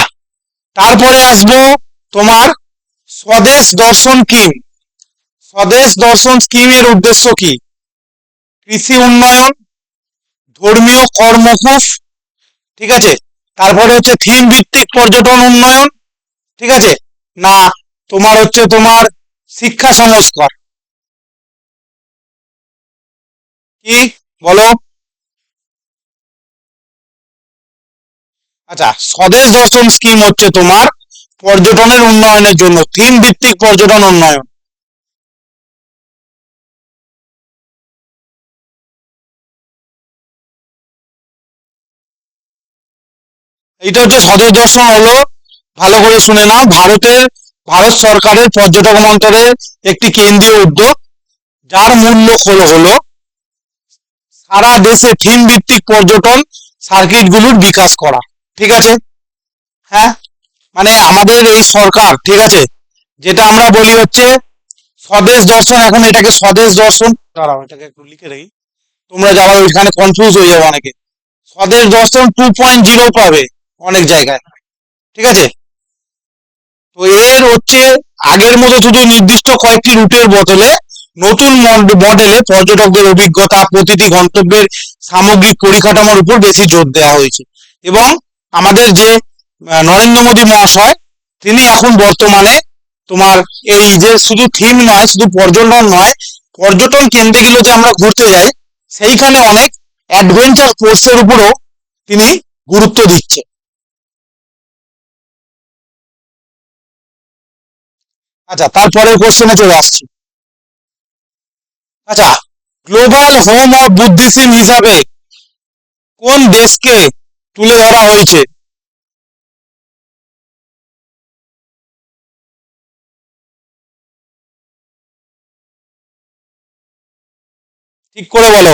তারপরে আসবো তোমার স্বদেশ দর্শন কি? স্বদেশ দর্শন স্কিমের উদ্দেশ্য কি? কৃষি উন্নয়ন, ধর্মীয় কর্মকূপ, ঠিক আছে, তারপরে হচ্ছে থিম ভিত্তিক পর্যটন উন্নয়ন, ঠিক আছে, না তোমার শিক্ষা সংস্কার, কি বলো? আচ্ছা, স্বদেশ দর্শন স্কিম হচ্ছে তোমার পর্যটনের উন্নয়নের জন্য, থিম ভিত্তিক পর্যটন উন্নয়ন। এটা হচ্ছে স্বদেশ দর্শন হলো, ভালো করে শুনে নাও, ভারত সরকারের পর্যটন মন্ত্রকের একটি কেন্দ্রীয় উদ্যোগ, যার মূল লক্ষ্য হলো সারা দেশে থিম ভিত্তিক পর্যটন সার্কিটগুলোর বিকাশ করা, ঠিক আছে? হ্যাঁ, মানে আমাদের এই সরকার, ঠিক আছে, যেটা আমরা বলি হচ্ছে স্বদেশ দর্শন, এখন এটাকে স্বদেশ দর্শন, দাঁড়াও এটাকে একটু লিখে রাখি, তোমরা যারা ওইখানে কনফিউজ হয়ে যাবে অনেকে, স্বদেশ দর্শন 2.0 পাবে অনেক জায়গায়, ঠিক আছে? তো এর হচ্ছে আগের মতো শুধু নির্দিষ্ট কয়েকটি রুটের বদলে নতুন মডেলে পর্যটকদের অভিজ্ঞতা, প্রতিটি গন্তব্যের সামগ্রিক পরিকাঠামোর উপর বেশি জোর দেওয়া হয়েছে। এবং আমাদের যে নরেন্দ্র মোদী মহাশয়, তিনি এখন বর্তমানে তোমার এই যে শুধু থিম নয়, শুধু পর্যটন নয়, পর্যটন কেন্দ্রগুলো যে আমরা ঘুরতে যাই, সেইখানে অনেক অ্যাডভেঞ্চার স্পোর্টসের উপরও তিনি গুরুত্ব দিচ্ছে। আচ্ছা, তারপরের কোশ্চেনে চলে আসছি। আচ্ছা, গ্লোবাল হোম অফ বুদ্ধিজম হিসাবে কোন দেশকে তুলে ধরা হয়েছে? ঠিক করে বলো।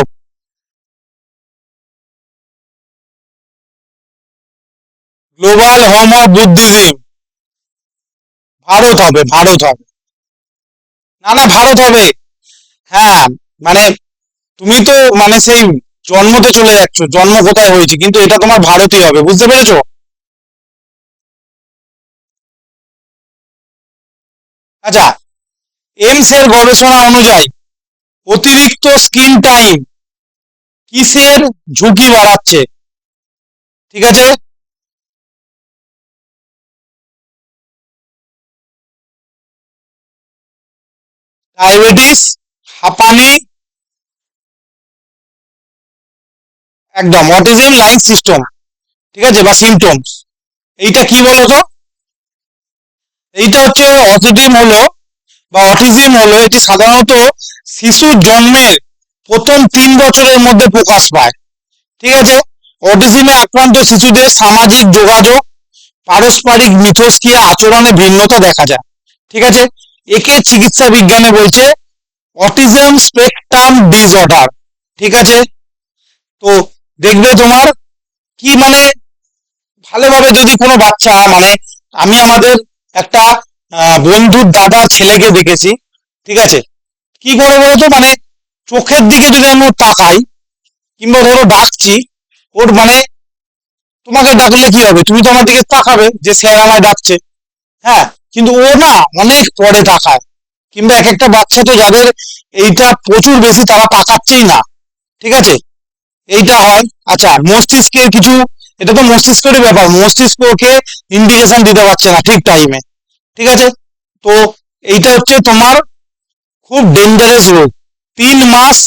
Global home of Buddhism Bharat হবে, ভারত হবে। না না, ভারত হবে। হ্যাঁ, মানে তুমি তো মানে সেই জন্মতে চলে যাচ্ছ, জন্ম কোথায় হয়েছে, কিন্তু এটা তোমার ভারতই হবে, বুঝতে পেরেছো? আচ্ছা, এইমস এর গবেষণা অনুযায়ী অতিরিক্ত স্ক্রিন টাইম কিসের ঝুঁকি বাড়াচ্ছে? ঠিক আছে, ডায়াবেটিস, হাঁপানি, একদম অটিজম লাইক সিস্টেম, ঠিক আছে, বা সিমটমস। এইটা কি বলতো? এইটা হচ্ছে অটিজম হলো এটি সাধারণত শিশুর জন্মের প্রথম 3 বছরের মধ্যে প্রকাশ পায়, ঠিক আছে? অটিজমে আক্রান্ত শিশুদের সামাজিক যোগাযোগ, পারস্পরিক মিথস্ক্রিয়া, আচরণে ভিন্নতা দেখা যায়, ঠিক আছে? একে চিকিৎসা বিজ্ঞানে বলছে অটিজম স্পেকট্রাম ডিসঅর্ডার, ঠিক আছে? তো দেখবে তোমার কি মানে ভালোভাবে যদি কোনো বাচ্চা মানে, আমি আমাদের একটা বন্ধুর দাদার ছেলেকে দেখেছি, ঠিক আছে, কি করে বলতো, মানে চোখের দিকে যদি আমি ওর তাকাই, কিংবা ধরো ডাকছি, ওর মানে তোমাকে ডাকলে কি হবে, তুমি তো আমার দিকে তাকাবে যে স্যার আমায় ডাকছে, হ্যাঁ, কিন্তু ও না অনেক পরে তাকায়। কিংবা এক একটা বাচ্চা তো যাদের এইটা প্রচুর বেশি, তারা তাকাচ্ছেই না, ঠিক আছে, এইটা হয়। আচ্ছা, মস্তিষ্কের কিছু, এটা তো মস্তিষ্কেরই ব্যাপার, মস্তিষ্ক ওকে ইন্ডিকেশন দিতে পারছে না ঠিক টাইমে, ঠিক আছে? তো এইটা হচ্ছে তোমার খুব ডেঞ্জারাস রোগ। 3 মাস,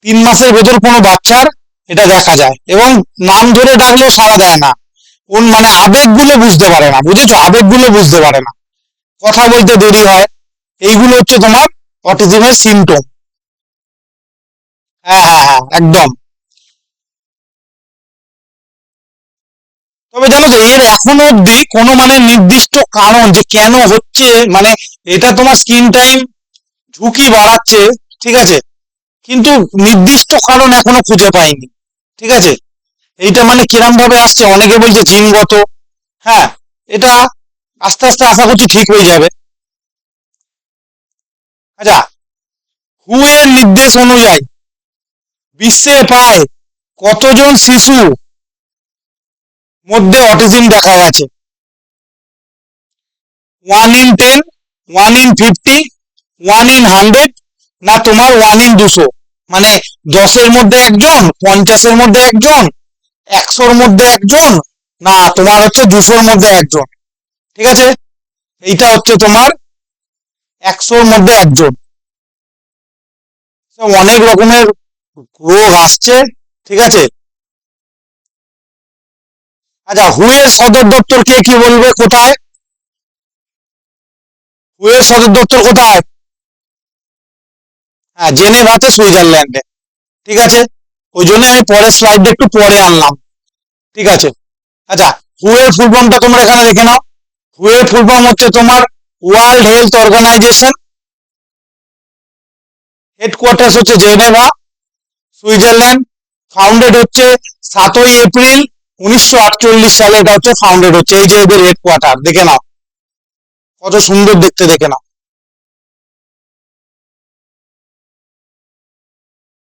3 মাসের ভেতর কোনো বাচ্চার এটা দেখা যায়, এবং নাম ধরে ডাকলেও সাড়া দেয় না, কোন মানে আবেগগুলো বুঝতে পারে না, বুঝেছো, আবেগগুলো বুঝতে পারে না, কথা বলতে দেরি হয়, এইগুলো হচ্ছে তোমার অটিজমের সিমটম। হ্যাঁ হ্যাঁ হ্যাঁ, একদম। তবে জানো তো, এর এখনো অব্দি কোনো মানে নির্দিষ্ট কারণ যে কেন হচ্ছে, মানে এটা তোমার স্ক্রিন টাইম ঝুঁকি বাড়াচ্ছে, ঠিক আছে, কিন্তু নির্দিষ্ট কারণ এখনো খুঁজে পাইনি, ঠিক আছে? এইটা মানে কিরম ভাবে আসছে, অনেকে বলছে জিনগত, হ্যাঁ, এটা আস্তে আস্তে আশা করছি ঠিক হয়ে যাবে। আচ্ছা, হু এর নির্দেশ অনুযায়ী বিশ্বে প্রায় কতজন শিশু মধ্যে অটিজম দেখা গেছে? 1 in 10, 1 in 50, 1 in 100, না তোমার 1 in 200, মানে 10-এর মধ্যে একজন, 50-এর মধ্যে একজন, 100-র মধ্যে একজন, না তোমার হচ্ছে 200-র মধ্যে একজন। ঠিক আছে, এইটা হচ্ছে তোমার 100-র মধ্যে একজন। অনেক রকমের রোগ আসছে। ঠিক আছে, আচ্ছা, হুয়ের সদর দপ্তর কে কি বলবে কোথায়? হুয়ের সদর দপ্তর কোথায়? হ্যাঁ, জেনেভাতে, সুইজারল্যান্ডে। ঠিক আছে, ওই জন্য আমি পরের স্লাইডে একটু পরে আনলাম। ঠিক আছে, আচ্ছা, হুয়ের ফুল ফর্মটা তোমরা এখানে দেখে নাও। হুয়ের ফুল ফর্ম হচ্ছে তোমার ওয়ার্ল্ড হেলথ অর্গানাইজেশন। হেডকোয়ার্টার্স হচ্ছে জেনেভা, সুইজারল্যান্ড। ফাউন্ডেড হচ্ছে 7ই এপ্রিল 1948 সালে। এটা হচ্ছে ফাউন্ডেড হচ্ছে, এই যে এদের হেডকোয়ার্টার দেখে নাও, কত সুন্দর দেখতে, দেখে নাও।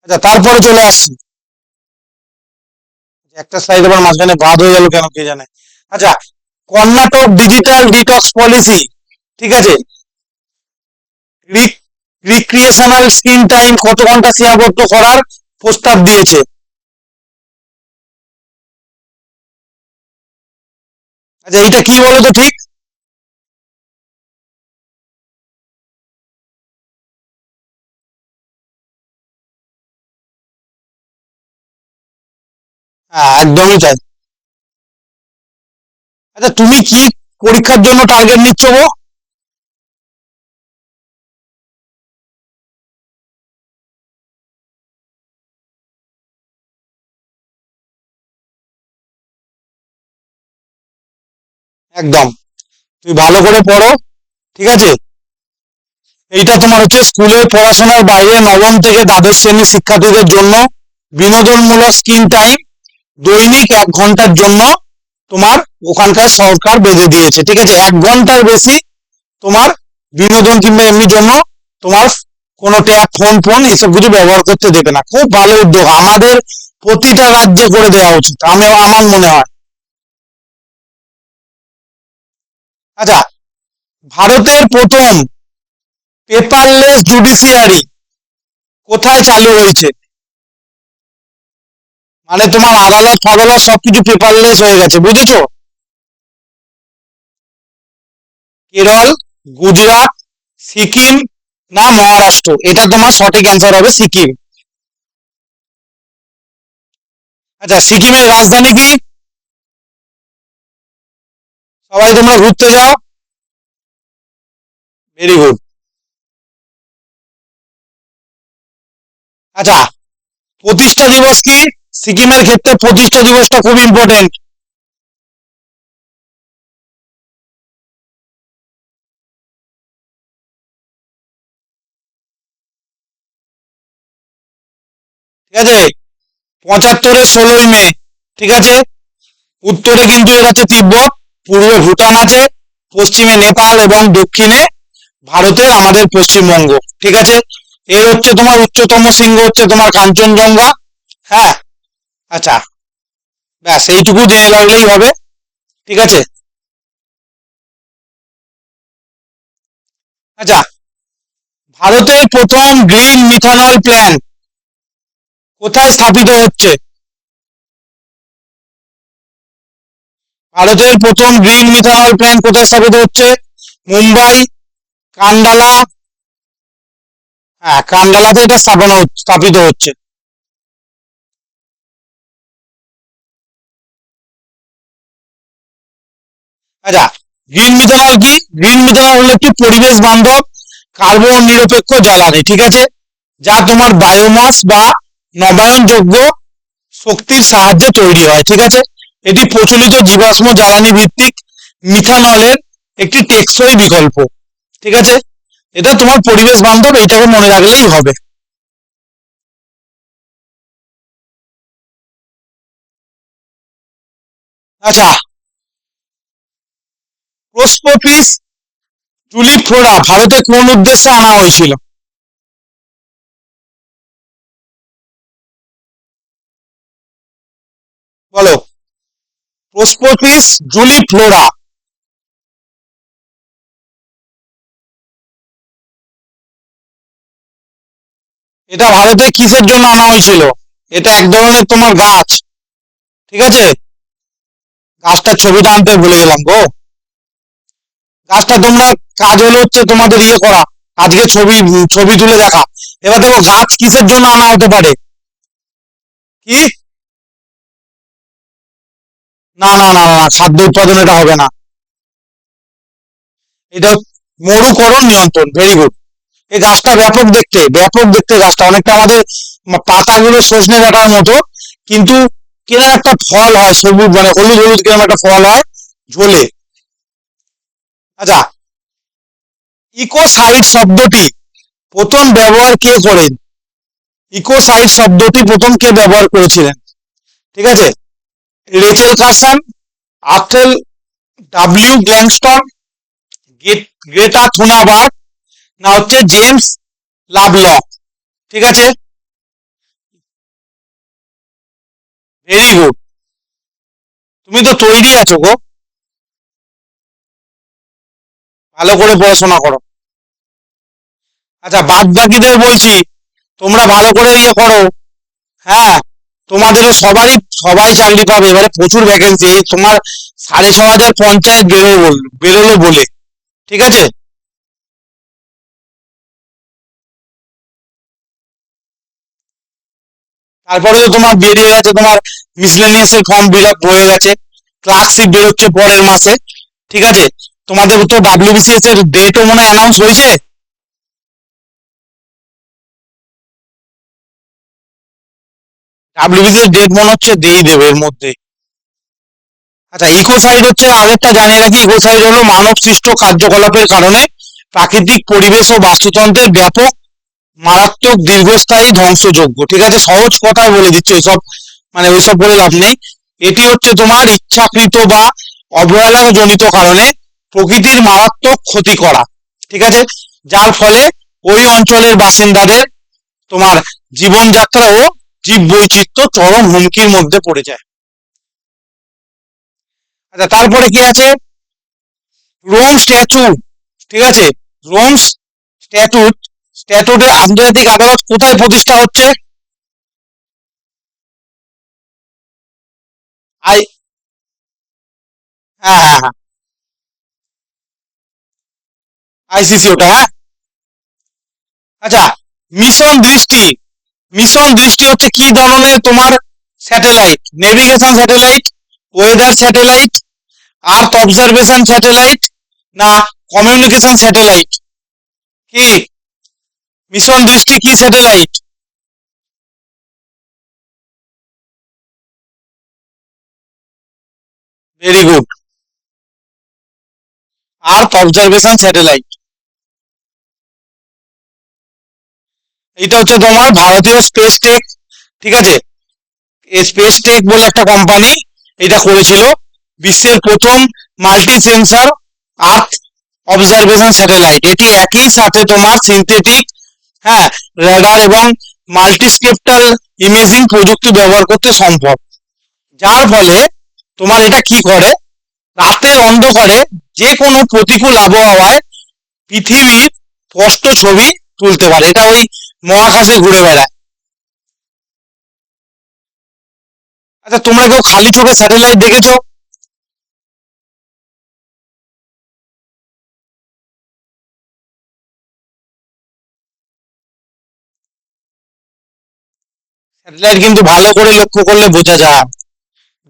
আচ্ছা, তারপরে চলে আসছি, একটা স্লাইড আবার মাঝখানে বাদ হয়ে গেল কেন কে জানে। আচ্ছা, কর্ণাটক ডিজিটাল ডিটক্স পলিসি। ঠিক আছে, রিক্রিয়েশনাল স্ক্রিন টাইম কত ঘন্টা সীমাবদ্ধ করার প্রস্তাব দিয়েছে? আচ্ছা, এইটা কি বলো তো ঠিক? হ্যাঁ, একদমই তাই। আচ্ছা, তুমি কি পরীক্ষার জন্য টার্গেট নিচ্ছ গো? একদম, তুমি ভালো করে পড়ো। ঠিক আছে, এইটা তোমার হচ্ছে স্কুলের পড়াশোনার বাইরে নবম থেকে দ্বাদশ শ্রেণীর শিক্ষার্থীদের জন্য বিনোদনমূলক স্ক্রিন টাইম দৈনিক 1 ঘন্টার জন্য তোমার ওখানকার সরকার বেঁধে দিয়েছে। ঠিক আছে, 1 ঘন্টার বেশি তোমার বিনোদন কিংবা এমনি জন্য তোমার কোনো ট্যাব, ফোন ফোন এসব কিছু ব্যবহার করতে দেবে না। খুব ভালো উদ্যোগ, আমাদের প্রতিটা রাজ্যে করে দেওয়া উচিত, আমি আমার মনে হয়। আচ্ছা, ভারতের প্রথম পেপারলেস জুডিশিয়ারি কোথায় চালু হয়েছে? মানে তোমার আদালত ফাদালত সবকিছু পেপারলেস হয়ে গেছে, বুঝেছো? কেরল, গুজরাট, সিকিম, না মহারাষ্ট্র? এটা তোমার সঠিক অ্যান্সার হবে সিকিম। আচ্ছা, সিকিমের রাজধানী কি? সবাই তোমরা ঘুরতে যাও, ভেরি গুড। আচ্ছা, প্রতিষ্ঠা দিবস কি? সিকিমের ক্ষেত্রে প্রতিষ্ঠা দিবসটা খুব ইম্পর্টেন্ট। ঠিক আছে, 75-এর 16ই মে। ঠিক আছে, উত্তরে কিন্তু এর আছে তিব্বত, পূর্বে ভুটান আছে, পশ্চিমে নেপাল এবং দক্ষিণে ভারতের আমাদের পশ্চিমবঙ্গ। ঠিক আছে, এর হচ্ছে তোমার উচ্চতম শৃঙ্গ হচ্ছে তোমার কাঞ্চনজঙ্ঘা। হ্যাঁ, আচ্ছা, ব্যাস এইটুকু জেনে রাখলেই হবে। ঠিক আছে, আচ্ছা, ভারতের প্রথম গ্রিন মিথানল প্ল্যান্ট কোথায় স্থাপিত হচ্ছে? ভারতের প্রথম গ্রিন মিথানল প্ল্যান্ট কোথায় স্থাপিত হচ্ছে? মুম্বাই, কান্ডালা? হ্যাঁ, কান্ডালাতে এটা স্থাপিত হচ্ছে। আচ্ছা, গ্রিন মিথানল কি? গ্রিন মিথানল হলো একটি পরিবেশ বান্ধব কার্বন নিরপেক্ষ জ্বালানি। ঠিক আছে, যা তোমার বায়োমাস বা নবায়নযোগ্য শক্তির সাহায্যে তৈরি হয়। ঠিক আছে, এটি প্রচলিত জীবাশ্ম জ্বালানি ভিত্তিক মিথানলের একটি টেকসই বিকল্প। ঠিক আছে, এটা তোমার পরিবেশ বান্ধব, এইটাকে মনে রাখলেই হবে। আচ্ছা, প্রোস্পোপিস টুলিফ্লোরা ভারতে কোন উদ্দেশ্যে আনা হয়েছিল? বলো, প্রোস্পোপিস জুলিফ্লোরা। এটা ভারতে কিসের জন্য আনা হয়েছিল? এটা এক ধরনের তোমার গাছ, ঠিক আছে? গাছটার ছবিটা আনতে ভুলে গেলাম গো। গাছটা তোমরা কাজ হলো হচ্ছে তোমাদের ইয়ে করা, আজকে ছবি তুলে দেখা। এবার দেখো গাছ কিসের জন্য আনা হতে পারে? কি? না না না না, খাদ্য উৎপাদন এটা হবে না। এটা মরুকরণ নিয়ন্ত্রণ, ভেরি গুড। এই গাছটা ব্যাপক দেখতে গাছটা, অনেকটা আমাদের পাতাগুলো সজনে ডাঁটার মতো, কিন্তু কিরম একটা ফল হয় সবুজ, মানে হলুদ হলুদ কিরম একটা ফল হয়, ঝোলে। আচ্ছা, ইকোসাইড শব্দটি প্রথম ব্যবহার কে করেন? ইকোসাইড শব্দটি প্রথম কে ব্যবহার করেছিলেন? ঠিক আছে, রেচেল কার্সন, আর্থেল ডাব্লিউ গ্ল্যাংস্টন, গ্রেটা থুনাবার্গ, না হচ্ছে জেমস লাভলক? ঠিক আছে, ভেরি গুড। তুমি তো তৈরি আছো গো, ভালো করে পড়াশোনা করো। আচ্ছা, বাদ বাকিদের বলছি, তোমরা ভালো করে ইয়ে করো। হ্যাঁ, তোমাদেরও সবাই চাকরি পাবে, এবারে প্রচুর ভ্যাকেন্সি। তোমার 6,500 পঞ্চায়েত বেরোলো বলে, ঠিক আছে? তারপরে তো তোমার বেরিয়ে গেছে, তোমার মিসলেনিয়াস এর ফর্ম ফিল আপ হয়ে গেছে, ক্লার্কশিপ বেরোচ্ছে পরের মাসে, ঠিক আছে? তোমাদের তো ডাব্লিউবিসিএস এর ডেটও মনে হয় অ্যানাউন্স হয়েছে। ডাব্লিউবিসিএস ডেট মনে হচ্ছে দিয়ে দেবে এর মধ্যে। আচ্ছা, ইকোসাইড হচ্ছে, আগেরটা জানিয়ে রাখি, ইকোসাইড হলো মানব সৃষ্ট কার্যকলাপের কারণে প্রাকৃতিক পরিবেশ ও বাস্তুতন্ত্রের ব্যাপক, মারাত্মক, দীর্ঘস্থায়ী ধ্বংসযোগ্য। ঠিক আছে, সহজ কথায় বলে দিচ্ছি, ওইসব মানে ওইসব বলে লাভ নেই। এটি হচ্ছে তোমার ইচ্ছাকৃত বা অবহেলা জনিত কারণে প্রকৃতির মারাত্মক ক্ষতি করা, ঠিক আছে? যার ফলে ওই অঞ্চলের বাসিন্দাদের তোমার জীবনযাত্রা ও জীব বৈচিত্র্য চরম হুমকির মধ্যে পড়ে যায়। আচ্ছা, তারপরে কি আছে? রোম স্ট্যাচু, ঠিক আছে? রোম স্ট্যাটুট, স্ট্যাটুটের আন্তর্জাতিক আদালত কোথায় প্রতিষ্ঠা হচ্ছে? আই হ্যাঁ হ্যাঁ হ্যাঁ, আইসিসি ওটা, হ্যাঁ। আচ্ছা, মিশন দৃষ্টি, মিশন দৃষ্টি হচ্ছে কি ধরনের তোমার satellite? Navigation satellite, weather satellite, earth observation satellite, না কমিউনিকেশন স্যাটেলাইট? কি? মিশন দৃষ্টি কি satellite? Very good, earth observation satellite. এটা হচ্ছে তোমার ভারতীয় স্পেস টেক, ঠিক আছে? স্পেস টেক বলে একটা কোম্পানি এটা করেছিল, বিশ্বের প্রথম multi sensor earth observation satellite. এটি একই সাথে তোমার সিনথেটিক, হ্যাঁ, রাডার এবং মাল্টিস্পেকট্রাল ইমেজিং প্রযুক্তি ব্যবহার করতে সম্ভব, যার ফলে তোমার এটা কি করে, রাতের অন্ধকারে যে কোনো প্রতিকূল আবহাওয়ায় পৃথিবীর স্পষ্ট ছবি তুলতে পারে। এটা ওই মহাকাশে ঘুরে বেড়ায়। আচ্ছা, তোমরা কেউ খালি চোখে স্যাটেলাইট দেখেছো? স্যাটেলাইট কিন্তু ভালো করে লক্ষ্য করলে বোঝা যায়।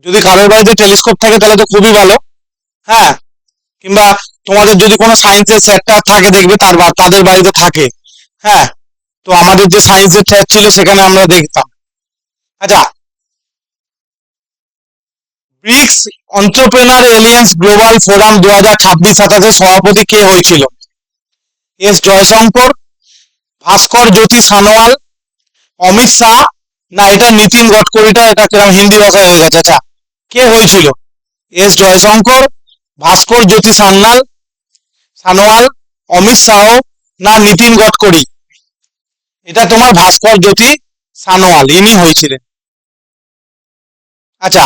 যদি কারোর বাড়িতে টেলিস্কোপ থাকে তাহলে তো খুবই ভালো। হ্যাঁ, কিংবা তোমাদের যদি কোনো সায়েন্সের সেন্টার থাকে, দেখবে তাদের বাড়িতে থাকে। হ্যাঁ, তো আমাদের যে সায়েন্সের স্যার ছিল সেখানে আমরা দেখতাম। আচ্ছা, ব্রিক্স অন্ত্রপ্রেনার এলিয়েন্স গ্লোবাল ফোরাম 2026-27 সভাপতি কে হয়েছিল? এস জয়শঙ্কর, ভাস্কর জ্যোতি সানোয়াল, অমিত শাহ, না এটা নীতিন গডকরিটা, এটা কিরম হিন্দি ভাষায় হয়ে গেছে। আচ্ছা, কে হয়েছিল? এস জয়শঙ্কর, ভাস্কর জ্যোতি সানোয়াল, অমিত শাহ, না নীতিন গডকরি? এটা তোমার ভাস্কর জ্যোতি সানোয়াল, ইনি হয়েছিলেন। আচ্ছা,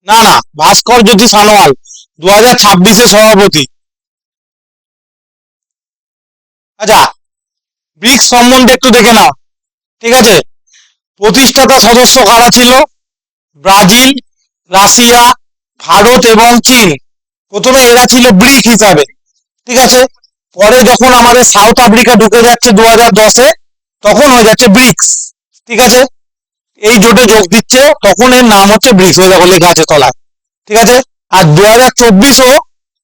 না না, ভাস্কর জ্যোতি সানোয়াল 2026-এ সভাপতি। আচ্ছা, ব্রিক্স সম্বন্ধে একটু দেখে নাও। ঠিক আছে, প্রতিষ্ঠাতা সদস্য কারা ছিল? ব্রাজিল, রাশিয়া, ভারত এবং চীন। প্রথমে এরা ছিল ব্রিক হিসাবে। ঠিক আছে, পরে যখন আমাদের সাউথ আফ্রিকা ঢুকে যাচ্ছে 2010-এ, তখন হয়ে যাচ্ছে ব্রিক্স। ঠিক আছে, এই জোটে যোগ দিচ্ছে, তখন এর নাম হচ্ছে ব্রিক্স, ওই দেখো লেখা আছে তলায়। ঠিক আছে, আর 2024 ও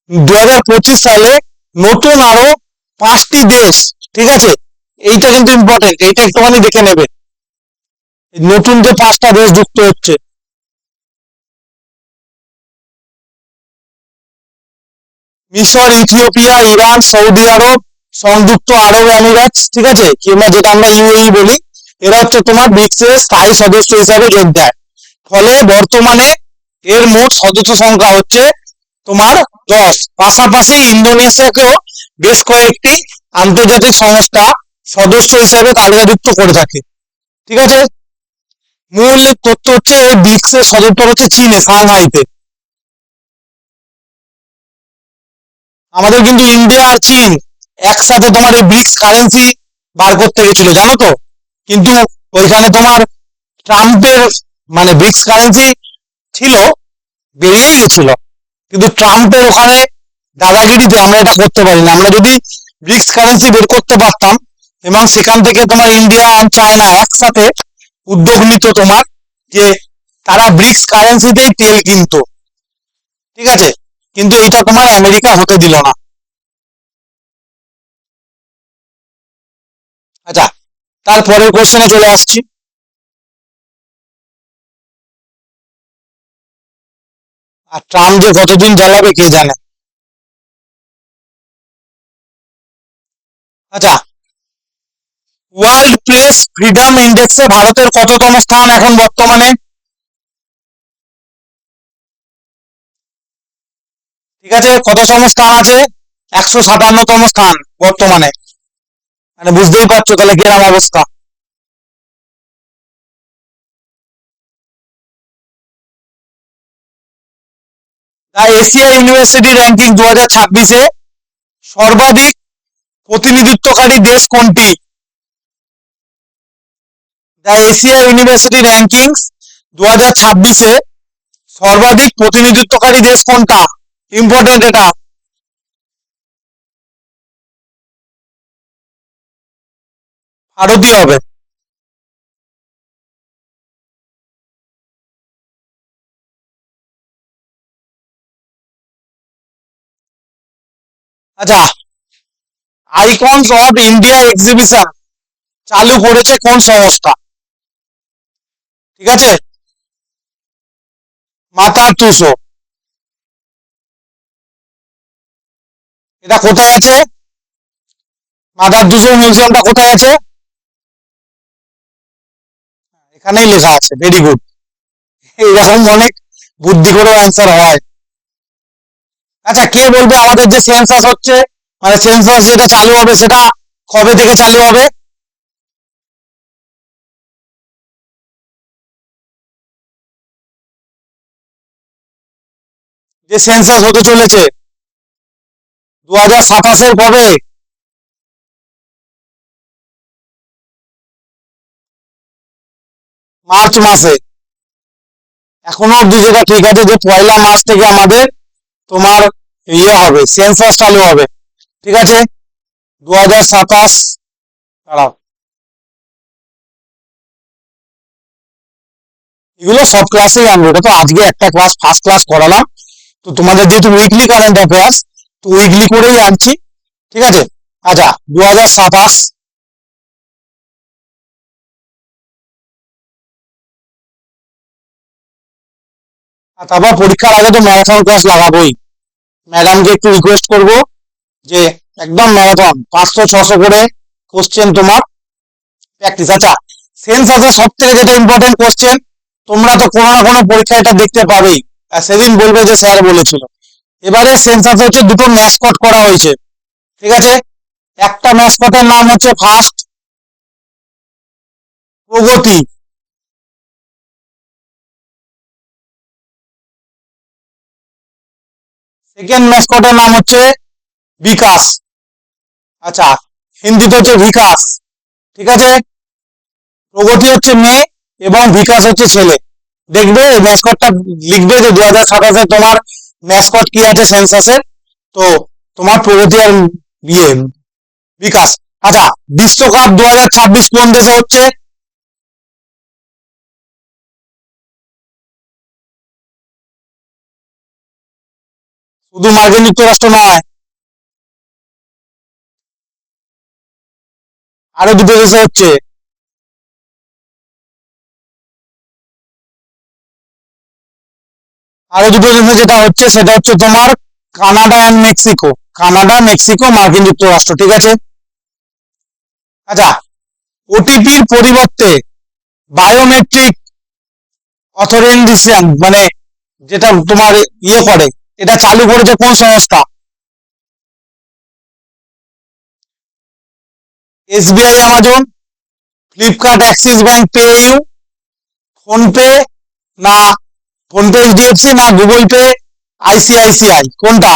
2025 সালে নতুন আরো 5টি দেশ। ঠিক আছে, এইটা কিন্তু ইম্পর্টেন্ট, এইটা একটুখানি দেখে নেবে। নতুন যে 5টা দেশ যুক্ত হচ্ছে, মিশর, ইথিওপিয়া, ইরান, সৌদি আরব, সংযুক্ত আরব আমিরাত। ঠিক আছে, কিংবা যেটা আমরা ইউএই বলি, এরা হচ্ছে তোমার ব্রিক্স এর স্থায়ী সদস্য হিসাবে যোগ দেয়। ফলে বর্তমানে এর মোট সদস্য সংখ্যা হচ্ছে তোমার 10। পাশাপাশি ইন্দোনেশিয়াকেও বেশ কয়েকটি আন্তর্জাতিক সংস্থা সদস্য হিসাবে তালিকাভুক্ত করে থাকে। ঠিক আছে, মূল তথ্য হচ্ছে এই ব্রিক্স এর সদর হচ্ছে চীনে, সাংহাইতে। আমাদের কিন্তু ইন্ডিয়া আর চীন একসাথে তোমার এই ব্রিক্স কারেন্সি বার করতে গেছিল, জানো তো। কিন্তু ওইখানে তোমার ট্রাম্পের, মানে ব্রিক্স কারেন্সি ছিল, বেরিয়েই গেছিল। কিন্তু ট্রাম্পের ওখানে দাদাগিরিতে আমরা এটা করতে পারি না। আমরা যদি ব্রিক্স কারেন্সি বের করতে পারতাম, এবং সেখান থেকে তোমার ইন্ডিয়া আর চায়না একসাথে উদ্যোগ নিত তোমার, যে তারা ব্রিক্স কারেন্সিতেই তেল কিনতো। ঠিক আছে, কিন্তু এটা তোমার আমেরিকা হতে দিল না। আচ্ছা, তারপরের কোশ্চেনে চলে আসছি। আর ট্রাম্প যে কতদিন জ্বালাবে কে জানে। আচ্ছা, ওয়ার্ল্ড প্রেস ফ্রিডম ইন্ডেক্সে ভারতের কততম স্থান এখন বর্তমানে? ঠিক আছে, কততম স্থান আছে? 157তম স্থান বর্তমানে। মানে বুঝতেই পারছো তাহলে কিরম অবস্থা। দ্য এশিয়া ইউনিভার্সিটি র্যাঙ্কিং 2026-এ সর্বাধিক প্রতিনিধিত্বকারী দেশ কোনটি? দ্য এশিয়া ইউনিভার্সিটি র্যাঙ্কিংস 2026-এ সর্বাধিক প্রতিনিধিত্বকারী দেশ কোনটা? ইম্পর্টেন্ট এটা। ভারতীয় হবে। আচ্ছা, আইকনস অফ ইন্ডিয়া এক্সিবিশন চালু করেছে কোন সংস্থা? ঠিক আছে, মাথার তুষো। এটা কোথায় আছে? মাদার তুষো মিউজিয়ামটা কোথায় আছে? এখানেই লেখা আছে, ভেরি গুড। এইরকম অনেক বুদ্ধি করে অ্যান্সার হয়। আচ্ছা, কে বলবে আমাদের যে সেন্সাস হচ্ছে, মানে সেন্সাস যেটা চালু হবে, সেটা কবে থেকে চালু হবে? যে সেন্সাস হতে চলেছে 2027-এর কবে? মার্চ মাসে। এখনো অব্দি যেটা ঠিক আছে, যে 1লা মার্চ থেকে আমাদের তোমার ইয়ে হবে, সেন্সাস চালু হবে। ঠিক আছে, 2027। দাঁড়াও, এগুলো সব ক্লাসেই আনবো। এটা তো আজকে একটা ক্লাস, ফার্স্ট ক্লাস করালাম। তো তোমাদের যেহেতু উইকলি কারেন্ট অ্যাফেয়ার্স, তো উইকলি করেই আনছি। ঠিক আছে। আচ্ছা, 2027। আর তারপর পরীক্ষার আগে তো ম্যারাথন ক্লাস লাগাবোই। ম্যাডামকে একটু রিকোয়েস্ট করব যে একদম ম্যারাথন 500-600 করে কোশ্চেন তোমার প্র্যাকটিস। আচ্ছা, সেন্সাসের সব থেকে যেটা ইম্পর্টেন্ট কোশ্চেন, তোমরা তো কোনো না কোনো পরীক্ষা এটা দেখতে পাবেই, আর সেদিন বলবে যে স্যার বলেছিল। এবারে সেন্সাস হচ্ছে দুটো ম্যাসকট করা হয়েছে। ঠিক আছে, একটা ম্যাসকটের নাম হচ্ছে ফার্স্ট প্রগতি, সেকেন্ড ম্যাসকটের নাম হচ্ছে বিকাশ। আচ্ছা, হিন্দিতে হচ্ছে বিকাশ। ঠিক আছে, প্রগতি হচ্ছে মেয়ে এবং বিকাশ হচ্ছে ছেলে। দেখবে এই ম্যাসকটটা লিখবে যে 2027-এ তোমার ম্যাসকট কি আছে সেন্সাসের। তো তোমার প্রগতি আর বিয়ে বিকাশ। আচ্ছা, বিশ্বকাপ 2026 কোন দেশে হচ্ছে? শুধু মার্কিন যুক্তরাষ্ট্র নয়, আরো দুটো দেশে হচ্ছে। আরো দুটো দেশে যেটা হচ্ছে সেটা হচ্ছে তোমার Canada and Mexico. Canada, Mexico, মার্কিন যুক্তরাষ্ট্র। ঠিক আছে। আচ্ছা, ওটিপির পরিবর্তে বায়োমেট্রিক অথেন্টিকেশন মানে যেটা তোমার ইয়ে করে, এটা চালু করেছে কোন সংস্থা? SBI, Amazon, Flipkart, Axis bank, PayU, PhonePe, না ফোনপে এইচডিএফসি, না গুগল পে, আইসিআইসিআই, কোনটা?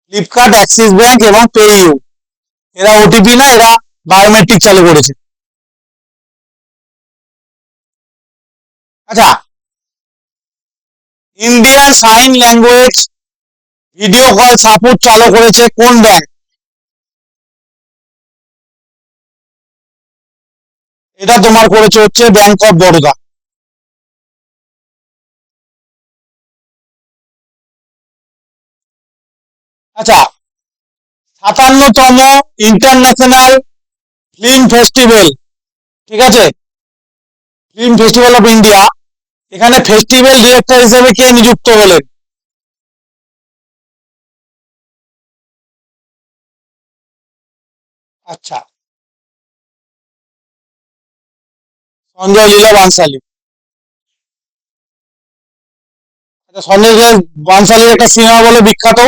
ফ্লিপকার্ট, অ্যাক্সিস ব্যাংক এবং পেইউ। এরা ওটিপি না, এরা বায়োমেট্রিক চালু করেছে। আচ্ছা, Indian sign language video call support চালু করেছে কোন ব্যাংক? এটা তোমার করেছে হচ্ছে ব্যাংক অফ বরোদা। আচ্ছা, 57তম ইন্টারন্যাশনাল ফিল্ম ফেস্টিভ্যাল, ঠিক আছে, ফিল্ম ফেস্টিভ্যাল অফ ইন্ডিয়া, এখানে ফেস্টিভ্যাল ডিরেক্টর হিসেবে কে নিযুক্ত হলেন? আচ্ছা, সঞ্জয় লীলা বানশালী। আচ্ছা, সঞ্জয় লীলা বানশালীর একটা সিনেমা বলে বিখ্যাত।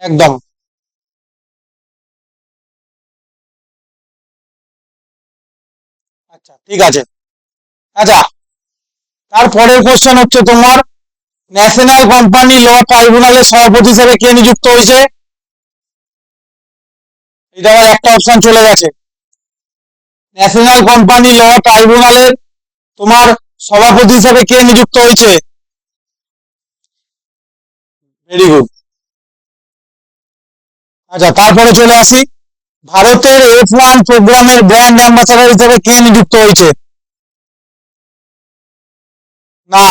একদম। আচ্ছা, ঠিক আছে। আচ্ছা, তারপরের কোশ্চেন হচ্ছে তোমার ন্যাশনাল কোম্পানি ল ট্রাইব্যুনালের সভাপতি হিসেবে কে নিযুক্ত হয়েছে? এটা আবার একটা অপশন চলে গেছে। ন্যাশনাল কোম্পানি ল ট্রাইব্যুনালের তোমার সভাপতি হিসেবে কে নিযুক্ত হয়েছে? Very good. আচ্ছা, তারপরে চলে আসি, ভারতের F1 প্রোগ্রামের ব্র্যান্ড অ্যাম্বাসাডর হিসেবে কে নিযুক্ত হয়েছে? না,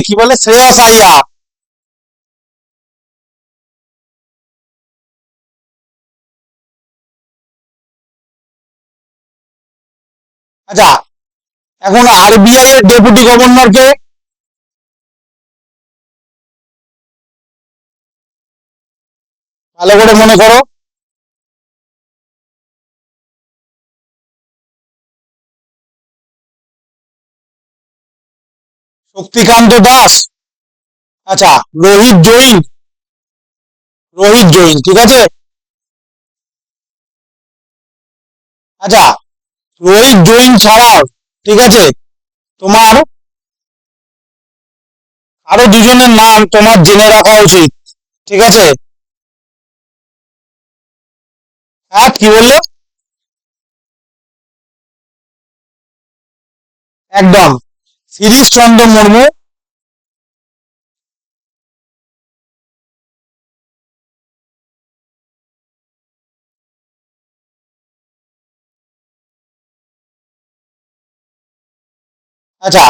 কি বলে, শ্রেয়স আইয়ার। আচ্ছা, এখন আরবিআই এর ডেপুটি গভর্নর কে? ভালো করে মনে করো। শক্তিকান্ত দাস। আচ্ছা, রোহিত জৈন। রোহিত জৈন, ঠিক আছে। আচ্ছা, রোহিত জৈন ছাড়াও, ঠিক আছে, তোমার আরো দুজনের নাম তোমার জেনে রাখা উচিত। ঠিক আছে। হ্যাঁ, কি বললো? একদম, শিরিষ চন্দ্র মুর্মু। আচ্ছা,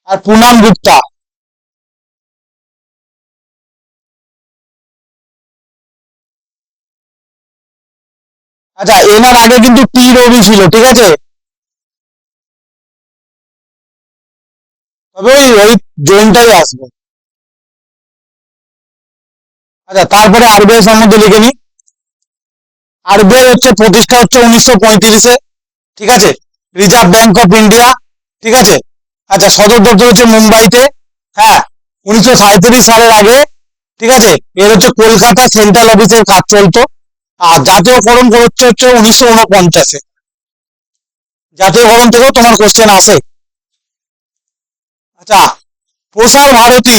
আর পুনাম গুপ্তা। আচ্ছা, এনার আগে কিন্তু টি রবি ছিল, ঠিক আছে। তবে ওই রোহিত জৈনটাই আসবে। আচ্ছা, তারপরে আরবিআই সম্বন্ধে লিখে নি। আরবিআই হচ্ছে প্রতিষ্ঠা হচ্ছে 1935-এ, ঠিক আছে। রিজার্ভ ব্যাংক অফ ইন্ডিয়া, ঠিক আছে। আচ্ছা, সদর দপ্তর হচ্ছে মুম্বাইতে। হ্যাঁ, 1937 সালের আগে ঠিক আছে, এর হচ্ছে কলকাতা সেন্ট্রাল অফিসের কাজ চলতো। আর জাতীয়করণ হচ্ছে হচ্ছে 1949-এ। জাতীয়করণ থেকেও তোমার কোশ্চেন আসে। আচ্ছা, প্রসার ভারতী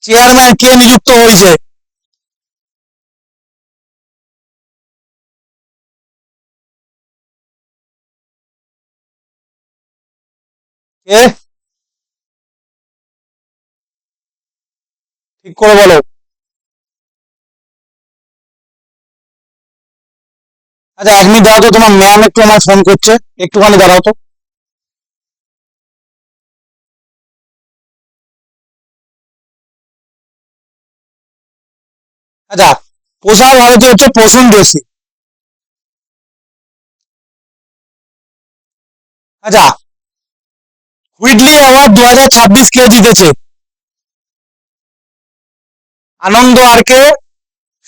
চেয়ারম্যান কে নিযুক্ত হয়েছে? কে? ঠিক করে বলো। আচ্ছা, 1 মিনিট দাঁড়াও তো, তোমার ম্যাম একটু আমার ফোন করছে, একটুখানি দাঁড়াও তো। আচ্ছা, প্রসার ভারতী হচ্ছে প্রসূন যোশী। আচ্ছা, হুইটলি অ্যাওয়ার্ড 2026 কে জিতেছে? আনন্দ আর কে,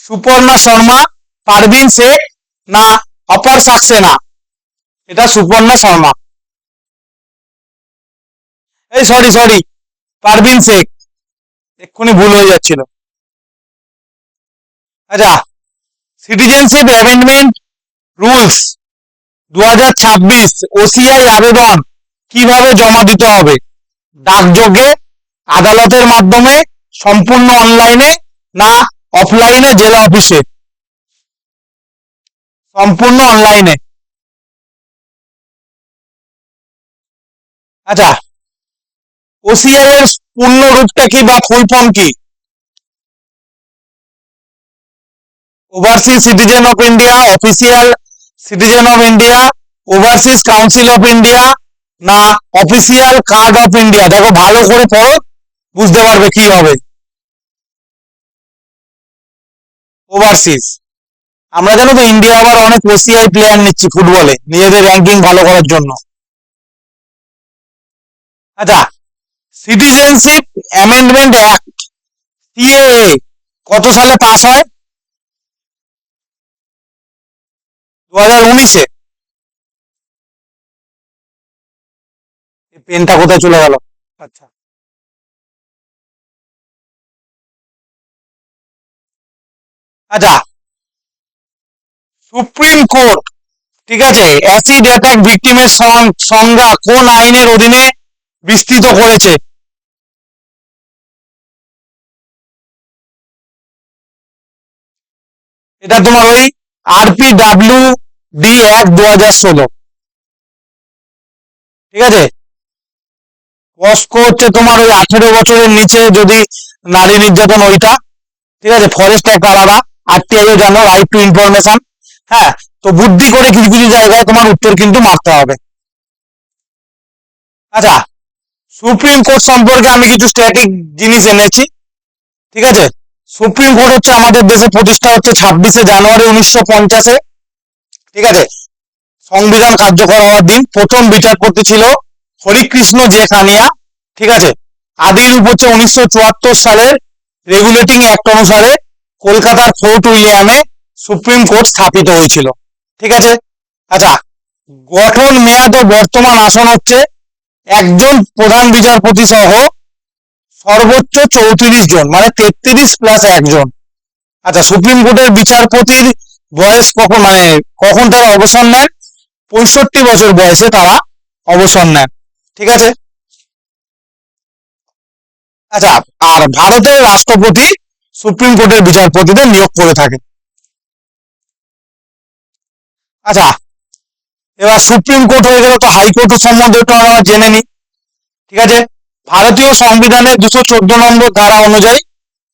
সুপর্ণা শর্মা, পারভিন শেখ, না অপার সাক্সেনা? এটা সুপর্ণা শর্মা। এই সরি সরি, পারভিন শেখ, এক্ষুনি ভুল হয়ে যাচ্ছিল। আচ্ছা, সিটিজেনশিপ অ্যামেন্ডমেন্ট রুলস 2026 ওসিআই আবেদন কিভাবে জমা দিতে হবে? ডাকযোগে, আদালতের মাধ্যমে, সম্পূর্ণ অনলাইনে, না অফলাইনে জেলা অফিসে? সম্পূর্ণ অনলাইনে। আচ্ছা, ওসিআই এর পূর্ণ রূপটা কি বা ফুল ফর্ম কি? Overseas citizen of India, official citizen of India, overseas council of India, না অফিসিয়াল কার্ড অফ ইন্ডিয়া? দেখো ভালো করে পড়ো, বুঝতে পারবে কি হবে। ওভারসিজ। আমরা জানো তো ইন্ডিয়া আবার অনেক ওসিআই প্লেয়ার নিচ্ছি ফুটবলে নিজেদের র্যাঙ্কিং ভালো করার জন্য। আচ্ছা, সিটিজেনশিপ অ্যামেন্ডমেন্ট অ্যাক্ট সিএএ কত সালে পাস হয়? 2019-এ। পেনটা কোথায় চলে গেল? আচ্ছা। আচ্ছা, সুপ্রিম কোর্ট, ঠিক আছে, অ্যাসিড অ্যাটাক ভিকটিমের সংজ্ঞা কোন আইনের অধীনে বিস্তৃত করেছে? এটা তোমার ওই RPWD অ্যাক্ট 2016। ঠিক আছে, পস্কো হচ্ছে তোমার ওই 18 বছরের নিচে যদি নারী নির্যাতন, ওইটা। ঠিক আছে, ফরেস্ট অ্যাক্ট আলাদা, RTI ও জানো, রাইট টু ইনফরমেশন। হ্যাঁ, তো বুদ্ধি করে কিছু কিছু জায়গায় তোমার উত্তর কিন্তু মারতে হবে। আচ্ছা, সুপ্রিম কোর্ট সম্পর্কে আমি কিছু স্ট্যাটিক জিনিস এনেছি। ঠিক আছে, সুপ্রিম কোর্ট হচ্ছে আমাদের দেশে প্রতিষ্ঠা হচ্ছে 26শে জানুয়ারি 1950-এ। ঠিক আছে, সংবিধান কার্যকর হওয়ার দিন। প্রথম বিচারপতি ছিল হরিকৃষ্ণ জে কানিয়া। ঠিক আছে, আদি রূপ হচ্ছে 1974 সালের রেগুলেটিং অ্যাক্ট অনুসারে কলকাতার ফোর্ট উইলিয়ামে সুপ্রিম কোর্ট স্থাপিত হয়েছিল। ঠিক আছে। আচ্ছা, গঠন, মেয়াদ ও বর্তমান আসন হচ্ছে একজন প্রধান বিচারপতি সহ সর্বোচ্চ 34 জন, মানে 33+1 জন। আচ্ছা, সুপ্রিম কোর্টের বিচারপতির বয়স কখন, মানে কখন তারা অবসর নেন? 65 বছর বয়সে তারা অবসর নেন। ঠিক আছে। আচ্ছা, আর ভারতের রাষ্ট্রপতি সুপ্রিম কোর্টের বিচারপতিদের নিয়োগ করে থাকে। আচ্ছা, এবার সুপ্রিম কোর্ট হয়ে গেল, তো হাইকোর্ট সম্বন্ধে একটু আমরা জেনে নিই। ঠিক আছে, ভারতীয় সংবিধানের 214 নম্বর ধারা অনুযায়ী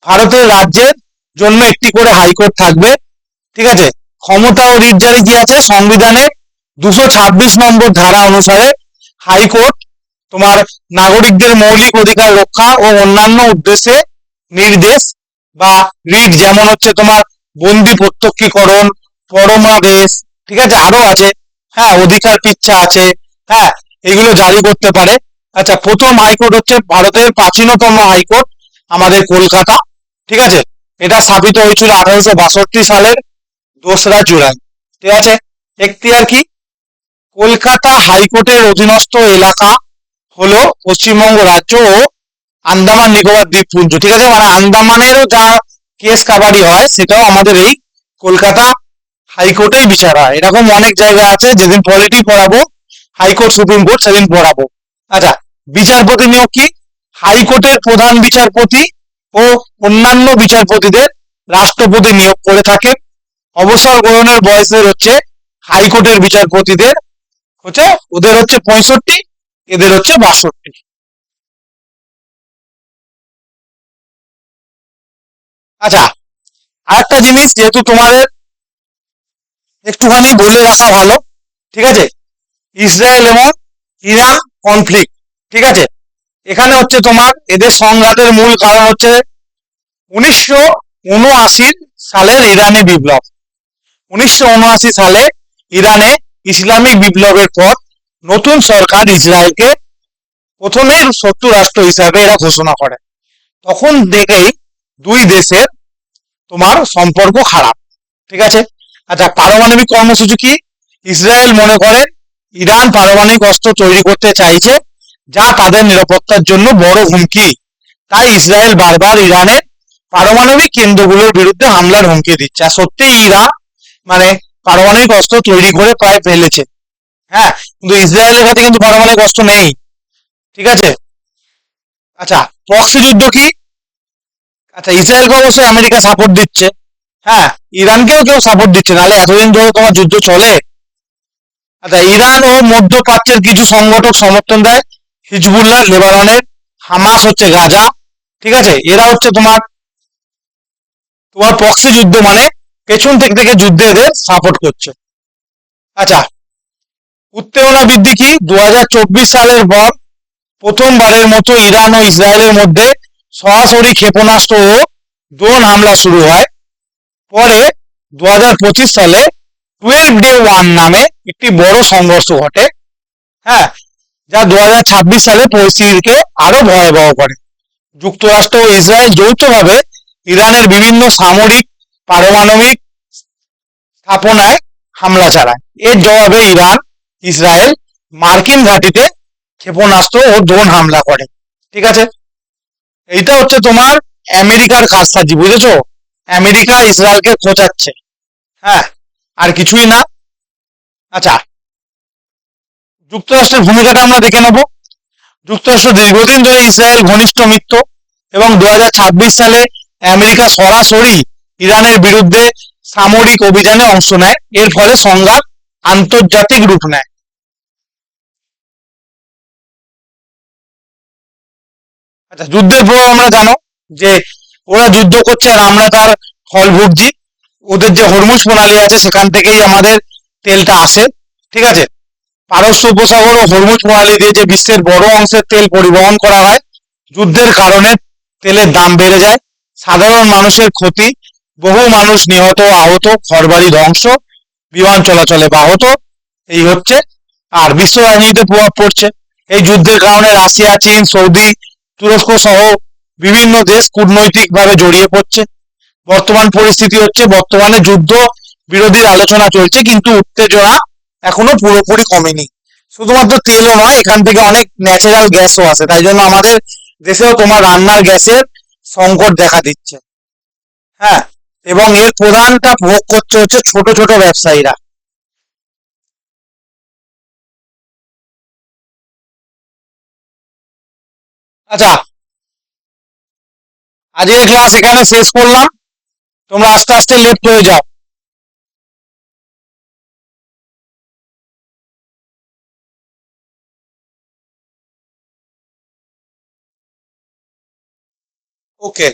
ভারতের রাজ্যের জন্য একটি করে হাইকোর্ট থাকবে। ঠিক আছে, ক্ষমতা ও রিট জারি কি আছে সংবিধানের 226 নম্বর ধারা অনুসারে হাইকোর্ট তোমার নাগরিকদের মৌলিক অধিকার রক্ষা ও অন্যান্য উদ্দেশ্যে নির্দেশ বা রিট, যেমন হচ্ছে তোমার বন্দি প্রত্যক্ষীকরণ, পরমাদেশ, ঠিক আছে, আরো আছে, হ্যাঁ, অধিকার পিচ্ছা আছে, হ্যাঁ, এগুলো জারি করতে পারে। আচ্ছা, প্রথম হাইকোর্ট হচ্ছে ভারতের প্রাচীনতম হাইকোর্ট আমাদের কলকাতা। ঠিক আছে, এটা স্থাপিত হয়েছিল 1862 সালের 2রা জুলাই। ঠিক আছে। এখতিয়ার কি? কলকাতা হাইকোর্টের অধীনস্থ এলাকা হলো পশ্চিমবঙ্গ রাজ্য ও আন্দামান নিকোবর দ্বীপপুঞ্জ। ঠিক আছে, মানে আন্দামানেরও যা কেস কাবাডি হয়, সেটাও আমাদের এই কলকাতা হাইকোর্টেই বিচার হয়। এরকম অনেক জায়গা আছে, যেদিন পলিটি পড়াবো হাইকোর্ট সুপ্রিম কোর্ট সেদিন পড়াবো। আচ্ছা, বিচারপতি নিয়োগ কি? হাইকোর্টের প্রধান বিচারপতি ও অন্যান্য বিচারপতিদের রাষ্ট্রপতি নিয়োগ করে থাকে। অবসর গ্রহণের বয়সের হচ্ছে হাইকোর্টের বিচারপতিদের হচ্ছে, ওদের হচ্ছে 65, এদের হচ্ছে 62। আচ্ছা, আরেকটা জিনিস যেহেতু তোমাদের একটুখানি বলে রাখা ভালো, ঠিক আছে, ইসরায়েল এবং ইরান কনফ্লিক্ট, ঠিক আছে, এখানে হচ্ছে তোমার এদের সংঘাতের মূল কারণ হচ্ছে 1979 সালের ইরানি বিপ্লব। 1979 সালে ইরানে ইসলামিক বিপ্লবের পর নতুন সরকার ইসরায়েলকে প্রথমেই শত্রু রাষ্ট্র হিসাবে এরা ঘোষণা করে। তখন থেকেই দুই দেশের তোমার সম্পর্ক খারাপ, ঠিক আছে। আচ্ছা, পারমাণবিক কর্মসূচি কি? ইসরায়েল মনে করে ইরান পারমাণবিক অস্ত্র তৈরি করতে চাইছে, যা তাদের নিরাপত্তার জন্য বড় হুমকি। তাই ইসরায়েল বারবার ইরানের পারমাণবিক কেন্দ্রগুলোর বিরুদ্ধে হামলার হুমকি দিচ্ছে। আর সত্যিই ইরান মানে পারমাণবিক অস্ত্র তৈরি করে প্রায় ফেলেছে। হ্যাঁ, কিন্তু ইসরায়েলের কাছে কিন্তু পারমাণবিক অস্ত্র নেই, ঠিক আছে। আচ্ছা, প্রক্সি যুদ্ধ কি? আচ্ছা, ইসরায়েলকে অবশ্যই আমেরিকা সাপোর্ট দিচ্ছে, হ্যাঁ, ইরানকেও কেউ সাপোর্ট দিচ্ছে, নাহলে এতদিন ধরে তোমার যুদ্ধ চলে। আচ্ছা, ইরান ও মধ্যপ্রাচ্যের কিছু সংগঠক সমর্থন দেয়, হিজবুল্লাহ লেবাননের, হামাস হচ্ছে গাজা, ঠিক আছে, এরা হচ্ছে তোমার তোমার প্রক্সি যুদ্ধ মানে পেছন থেকে থেকে যুদ্ধে এদের সাপোর্ট করছে। আচ্ছা, উত্তেজনা বৃদ্ধি কি? 2024 সালের পর প্রথমবারের মতো ইরান ও ইসরায়েলের মধ্যে সরাসরি ক্ষেপণাস্ত্র ও ড্রোন হামলা শুরু হয়। পরে 2025 সালে 12-Day-1 নামে একটি বড় সংঘর্ষ ঘটে, হ্যাঁ, যা 2026 সালে পরিস্থিতিকে আরো ভয়াবহ করে। যুক্তরাষ্ট্র ও ইসরায়েল যৌথভাবে ইরানের বিভিন্ন সামরিক পারমাণবিক স্থাপনায় হামলা চালায়। এর জবাবে ইরান, ইসরায়েল মার্কিন ঘাঁটিতে ক্ষেপণাস্ত্র ও ড্রোন হামলা করে, ঠিক আছে। এইটা হচ্ছে তোমার আমেরিকার কারসাজি, বুঝেছো? আমেরিকা ইসরায়েলকে খোঁচাচ্ছে, হ্যাঁ, আর কিছুই না। আচ্ছা, যুক্তরাষ্ট্রের ভূমিকাটা আমরা দেখে নেব। যুক্তরাষ্ট্র দীর্ঘদিন ধরে ইসরায়েল ঘনিষ্ঠ মিত্র, এবং 2026 সালে আমেরিকা সরাসরি ইরানের বিরুদ্ধে সামরিক অভিযানে অংশ নেয়। এর ফলে সংঘাত আন্তর্জাতিক রূপ নেয়। আচ্ছা, যুদ্ধের পর আমরা জানো যে ওরা যুদ্ধ করছে আর আমরা তার ফল ভুগছি। ওদের যে হরমুজ প্রণালী আছে সেখান থেকেই আমাদের তেলটা আসে, ঠিক আছে। পারস্য উপসাগর ও হরমুজ প্রণালী দিয়ে যে বিশ্বের বড় অংশের তেল পরিবহন করা হয়। যুদ্ধের কারণে তেলের দাম বেড়ে যায়, সাধারণ মানুষের ক্ষতি, বহু মানুষ নিহত, আহত, ঘরবাড়ি ধ্বংস, বিমান চলাচলে ব্যাহত, এই হচ্ছে। আর বিশ্ব রাজনীতিতে প্রভাব পড়ছে। এই যুদ্ধের কারণে রাশিয়া, চীন, সৌদি, তুরস্ক সহ বিভিন্ন দেশ কূটনৈতিকভাবে জড়িয়ে পড়ছে। বর্তমান পরিস্থিতি হচ্ছে, বর্তমানে যুদ্ধ বিরোধীর আলোচনা চলছে, কিন্তু উত্তেজনা এখনো পুরোপুরি কমেনি। শুধুমাত্র তেলও নয়, এখান থেকে অনেক ন্যাচারাল গ্যাসও আছে, তাই জন্য আমাদের দেশেও তোমার রান্নার গ্যাসের সংকট দেখা দিচ্ছে, হ্যাঁ। এবং এর প্রধানটা ভোগ করছে হচ্ছে ছোট ছোট ব্যবসায়ীরা। আচ্ছা, আজকের ক্লাস এখানে শেষ করলাম, তোমরা আস্তে আস্তে লেফট হয়ে যাও। ওকে।